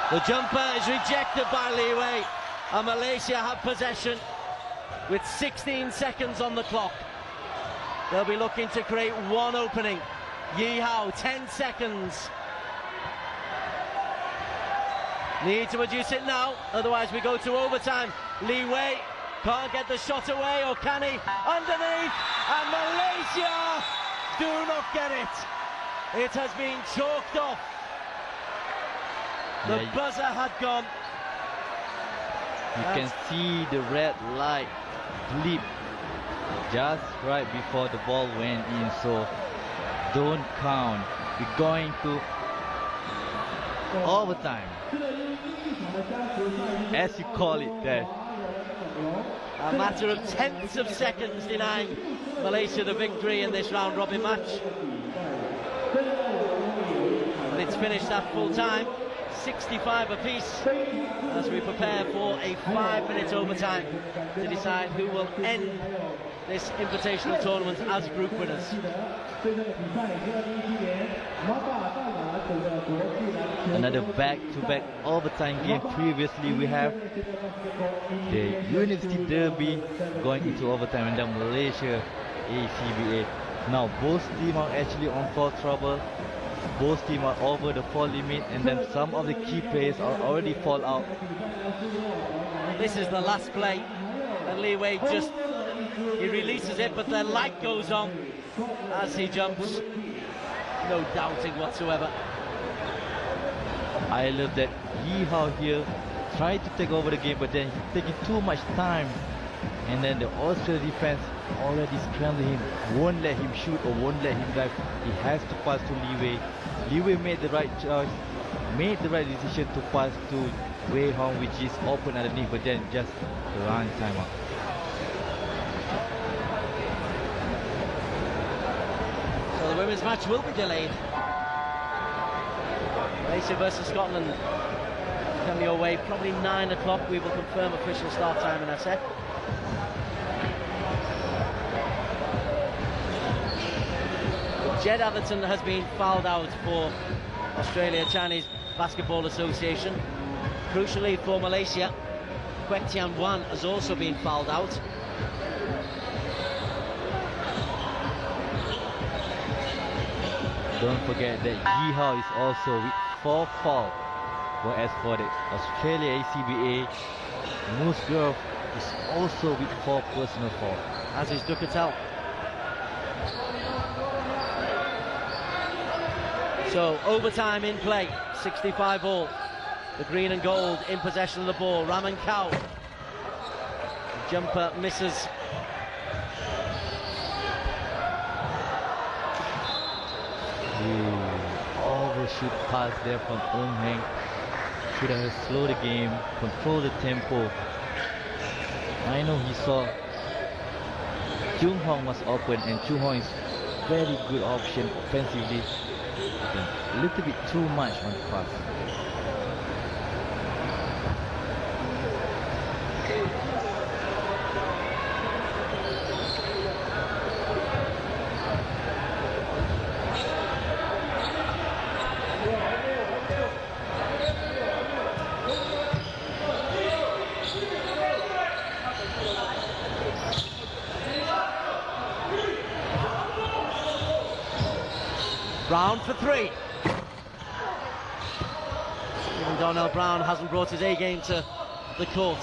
The jumper is rejected by Li Wei, and Malaysia have possession with 16 seconds on the clock. They'll be looking to create one opening. Yi-hao, 10 seconds. Need to reduce it now, otherwise we go to overtime. Li Wei can't get the shot away, or can he? Underneath, and Malaysia do not get it. It has been chalked off. The buzzer had gone. You can see the red light blip just right before the ball went in, so don't count. We're going to overtime, as you call it there. A matter of tenths of seconds denying Malaysia the victory in this round robin match. And it's finished at full time, 65 apiece, as we prepare for a 5-minute overtime to decide who will end this invitational tournament as group winners. Another back-to-back overtime game. Previously we have the University Derby going into overtime, and then Malaysia ACBA. Now both teams are actually on foul trouble. Both teams are over the foul limit, and then some of the key players are already fall out. This is the last play, and Li Wei he releases it, but the light goes on as he jumps. No doubting whatsoever. I love that Yi-hao here tried to take over the game, but then he's taking too much time, and then the Australian defense already scrambling him, won't let him shoot or won't let him drive. He has to pass to Li Wei. Li Wei made the right choice, made the right decision to pass to Wei Hong, which is open underneath, but then just run timeout. So the women's match will be delayed. Malaysia versus Scotland come your way, probably 9 o'clock. We will confirm official start time in a sec. Jed Atherton has been fouled out for Australia Chinese Basketball Association. Crucially for Malaysia, Kwek Tian Wan has also been fouled out. Don't forget that Yi Hao is also with 4 fouls. Whereas for the Australia ACBA, Musgrove is also with 4 personal fouls. As is Ducatel. So overtime in play, 65 all. The green and gold in possession of the ball. Raman Kao. Jumper misses. Overshoot pass there from Eung Heng. Should have slowed the game, control the tempo. I know he saw Chung Hong was open, and Chung Hong is very good option offensively. A little bit too much on the pass. Brown for 3. Even Donnell Brown hasn't brought his A game to the court.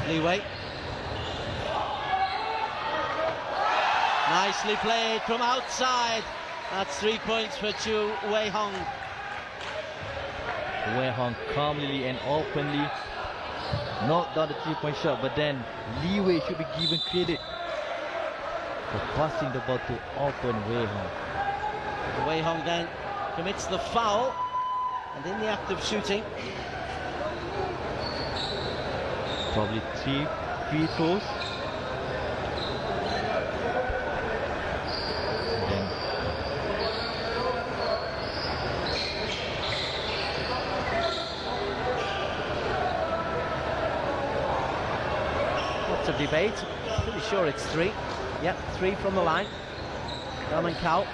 Leeway. Nicely played from outside. That's 3 points for Chu Wei Hong. Wei Hong calmly and openly knocked down the 3-point shot, but then Leeway should be given credit for passing the ball to open Wei Hong. Wei Hong then commits the foul, and in the act of shooting, probably 3 free throws. of debate. Pretty sure it's 3. Yep, 3 from the line. Raman Kao.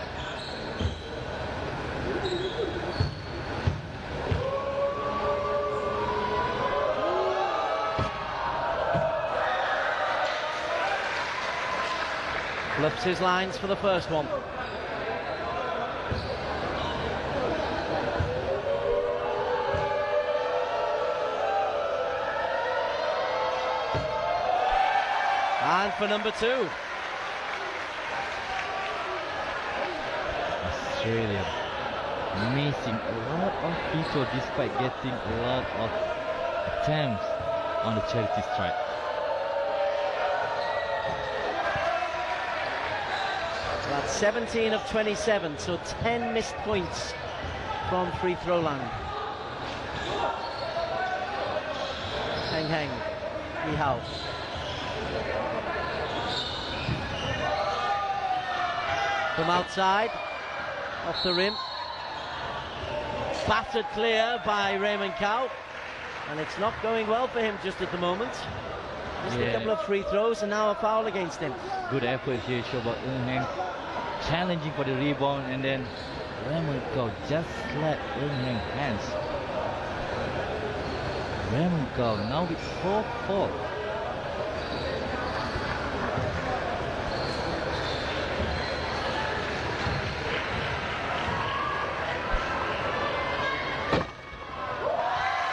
Flips his lines for the first one. And for number 2. Australia missing a lot of free throws despite getting a lot of attempts on the charity stripe. So that's 17 of 27, so 10 missed points from free throw line. Heng Heng, Yi Hao. From outside, off the rim. Battered clear by Raymond Kao. And it's not going well for him just at the moment. Just a couple of free throws and now a foul against him. Good effort here, Shoba Eung Heng. Challenging for the rebound, and then Raymond Kao just slapped Eung Heng's hands. Raymond Kao now with 4 fouls.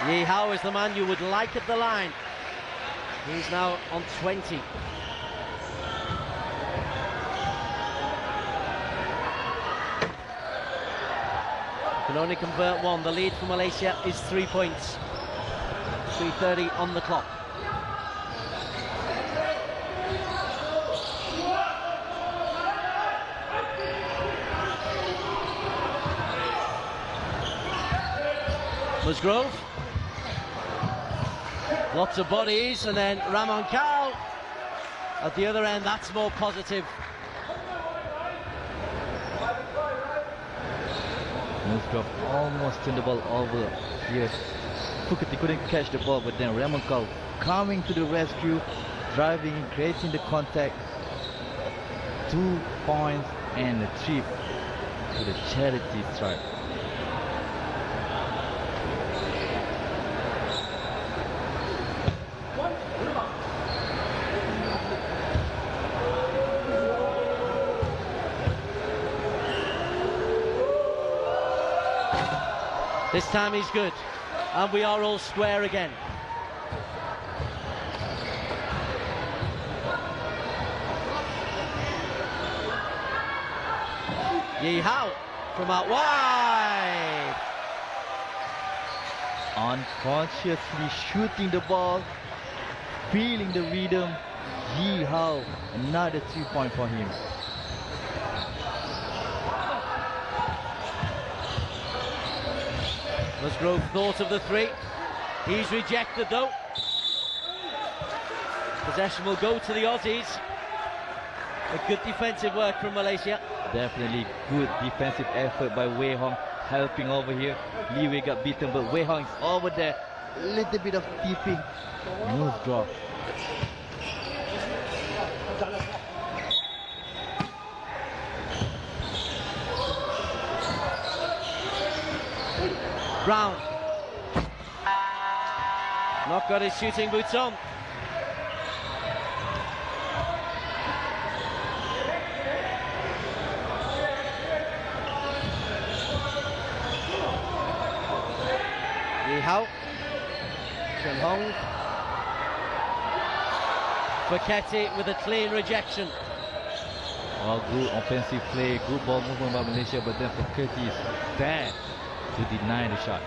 Yi Hao is the man you would like at the line. He's now on 20. Can only convert 1. The lead for Malaysia is 3 points. 3:30 on the clock. Musgrove. Lots of bodies, and then Ramon Kao at the other end. That's more positive. Musgrove almost turned the ball over here. Phuket couldn't catch the ball, but then Ramon Kao coming to the rescue, driving, creating the contact. 2 points and a trip to the charity stripe. This time he's good, and we are all square again. Yi Hao from out wide. Unconsciously shooting the ball, feeling the rhythm. Yi Hao, another 3-point for him. Musgrove thought of the three. He's rejected though. Possession will go to the Aussies. A good defensive work from Malaysia. Definitely good defensive effort by Wei Hong, helping over here. Li Wei got beaten, but Wei Hong is over there. A little bit of tipping. Nose drop. Brown. Not got his shooting boots on. Yi Hao. Chun Hong. Faketi with a clean rejection. Oh, good offensive play, good ball movement by Malaysia, but then Faketi is there to deny the shot.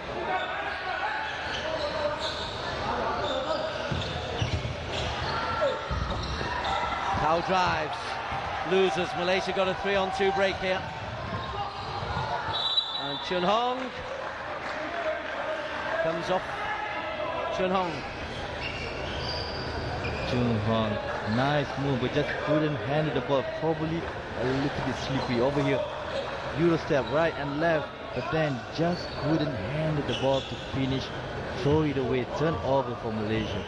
Tao drives, loses. Malaysia got a 3-on-2 break here. And Chun Hong comes off. Chun Hong. Chun Hong, nice move, but just couldn't handle the ball. Probably a little bit slippery over here. Euro step right and left, but then just couldn't handle the ball to finish. Throw it away, turn over for Malaysia.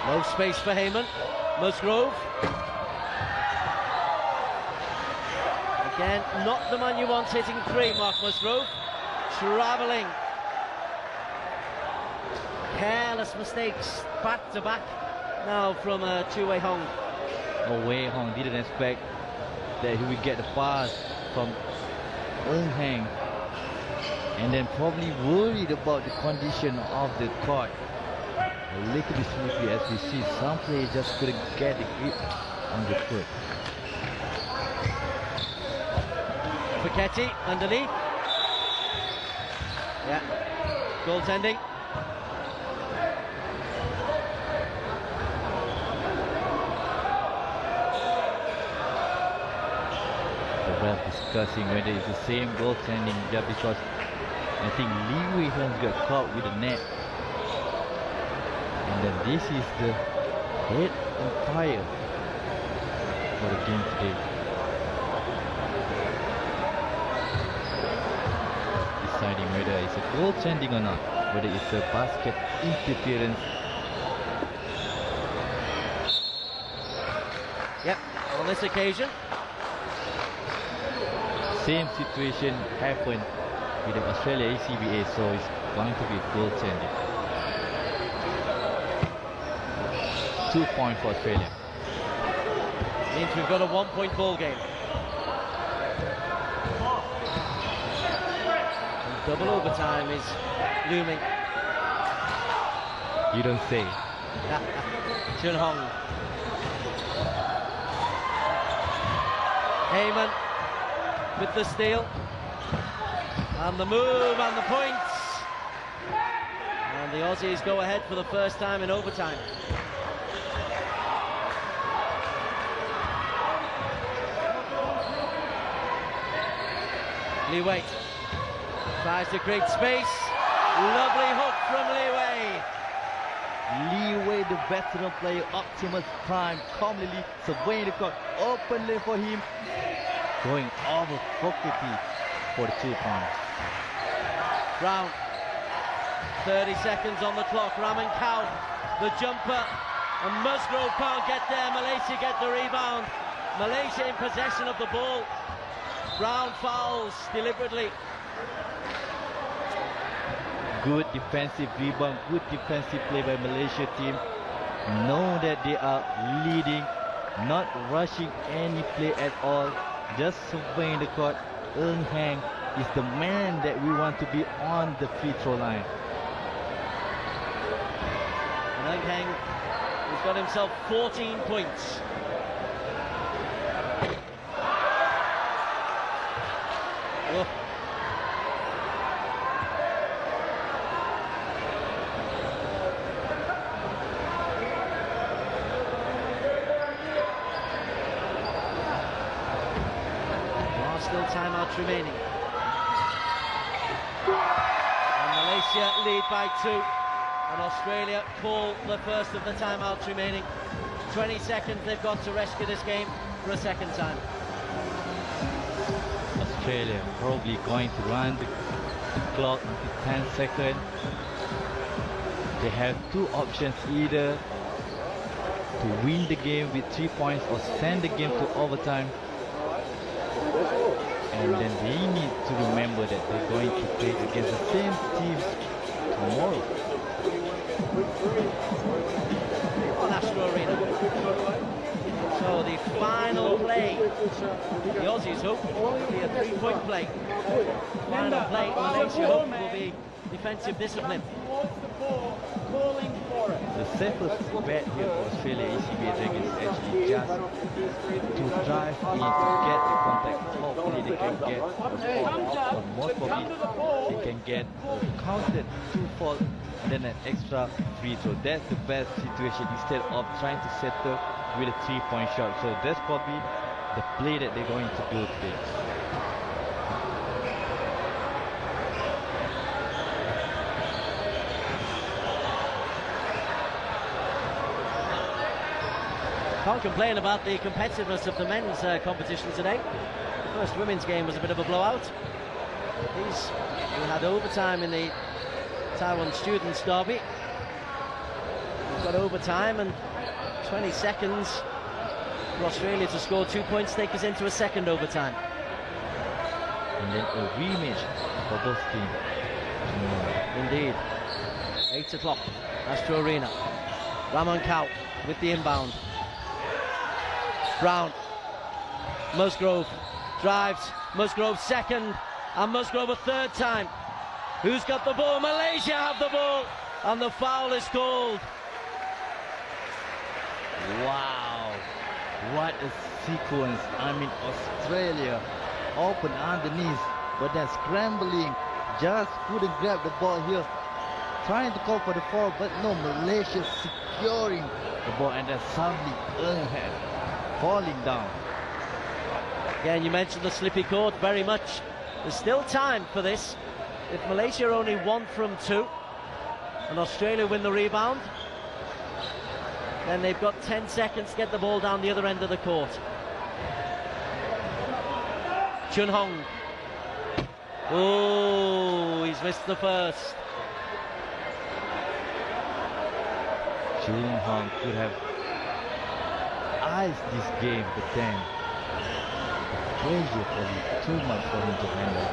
No space for Heyman. Musgrove. Again, not the man you want hitting three, Mark Musgrove. Travelling. Careless mistakes back to back now from Chu Wei Hong. Oh, Wei Hong didn't expect that he would get the pass from Eung Hang, and then probably worried about the condition of the court. A little bit slippery, as we see some players just couldn't get the grip on the foot. Faketi underneath. Yeah, goaltending. The ref discussing whether it's the same goaltending, yeah, because I think Li Wei Hong got caught with the net. And then this is the head umpire for the game today. Deciding whether it's a goaltending or not, whether it's a basket interference. Yep, on this occasion. Same situation happened with the Australia ACBA, so it's going to be goaltending. 2 points for Australia. Means we've got a 1-point ball game. And double overtime is looming. You don't say. Chun Hong. Heyman with the steal. And the move and the points. And the Aussies go ahead for the first time in overtime. Li Wei tries to create space. Lovely hook from Li Wei. veteran player Optimus Prime calmly surveying the court, open lane for him, going over Fogarty for the 2 points. Brown, 30 seconds on the clock. Raman Cow, the jumper, and Musgrove can't get there. Malaysia get the rebound. Malaysia in possession of the ball. Brown fouls deliberately. Good defensive rebound, good defensive play by Malaysia team. Know that they are leading, not rushing any play at all, just surveying the court. Eung Hang is the man that we want to be on the free throw line. And Eung Hang has got himself 14 points. Oh. Still timeouts remaining. And Malaysia lead by 2. And Australia call the first of the timeouts remaining. 20 seconds they've got to rescue this game for a second time. Australia probably going to run the clock into 10 seconds. They have 2 options, either to win the game with 3 points or send the game to overtime. And then they need to remember that they're going to play against the same team tomorrow. On Astro Arena. So the final play, the Aussies hope, will be a 3-point play. Final play, Malaysia hope, will be defensive discipline. The safest bet here for Australia ACB Dragons is actually just to drive in to get the contact. Hopefully they can get a fall, or most probably they can get a counted 2 fault and then an extra free throw. That's the best situation instead of trying to settle with a 3-point shot. So that's probably the play that they're going to do today. Can't complain about the competitiveness of the men's competition today. The first women's game was a bit of a blowout. We had overtime in the Taiwan Students' Derby. We've got overtime and 20 seconds for Australia to score 2 points, take us into a second overtime. And then a rematch for both teams. Indeed. 8 o'clock, Astro Arena. Raman Cow with the inbound. Brown, Musgrove drives, Musgrove second, and Musgrove a third time. Who's got the ball? Malaysia have the ball, and the foul is called. Wow, what a sequence. I mean, Australia open underneath, but they're scrambling, just couldn't grab the ball here, trying to call for the foul, but no, Malaysia securing the ball, and then suddenly Eung Hang falling down. Again, you mentioned the slippy court very much. There's still time for this. If Malaysia are only 1 from 2 and Australia win the rebound, then they've got 10 seconds to get the ball down the other end of the court. Chun Hong. Oh, he's missed the first. Chun Hong could have iced this game, but then the pressure was too much for him to handle.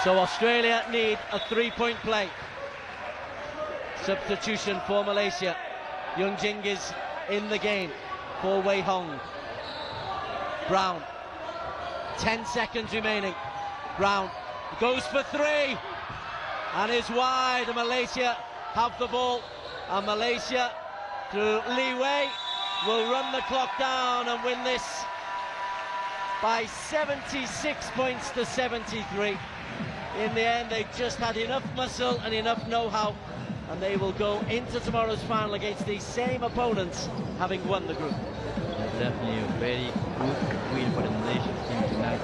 So Australia need a 3-point play. Substitution for Malaysia. Young Jing is in the game for Wei Hong. Brown, 10 seconds remaining. Brown goes for 3 and is wide. Malaysia have the ball, and Malaysia through Li Wei will run the clock down and win this by 76 points to 73. In the end, they just had enough muscle and enough know-how, and they will go into tomorrow's final against these same opponents, having won the group. Definitely a very good win for the Malaysian team tonight.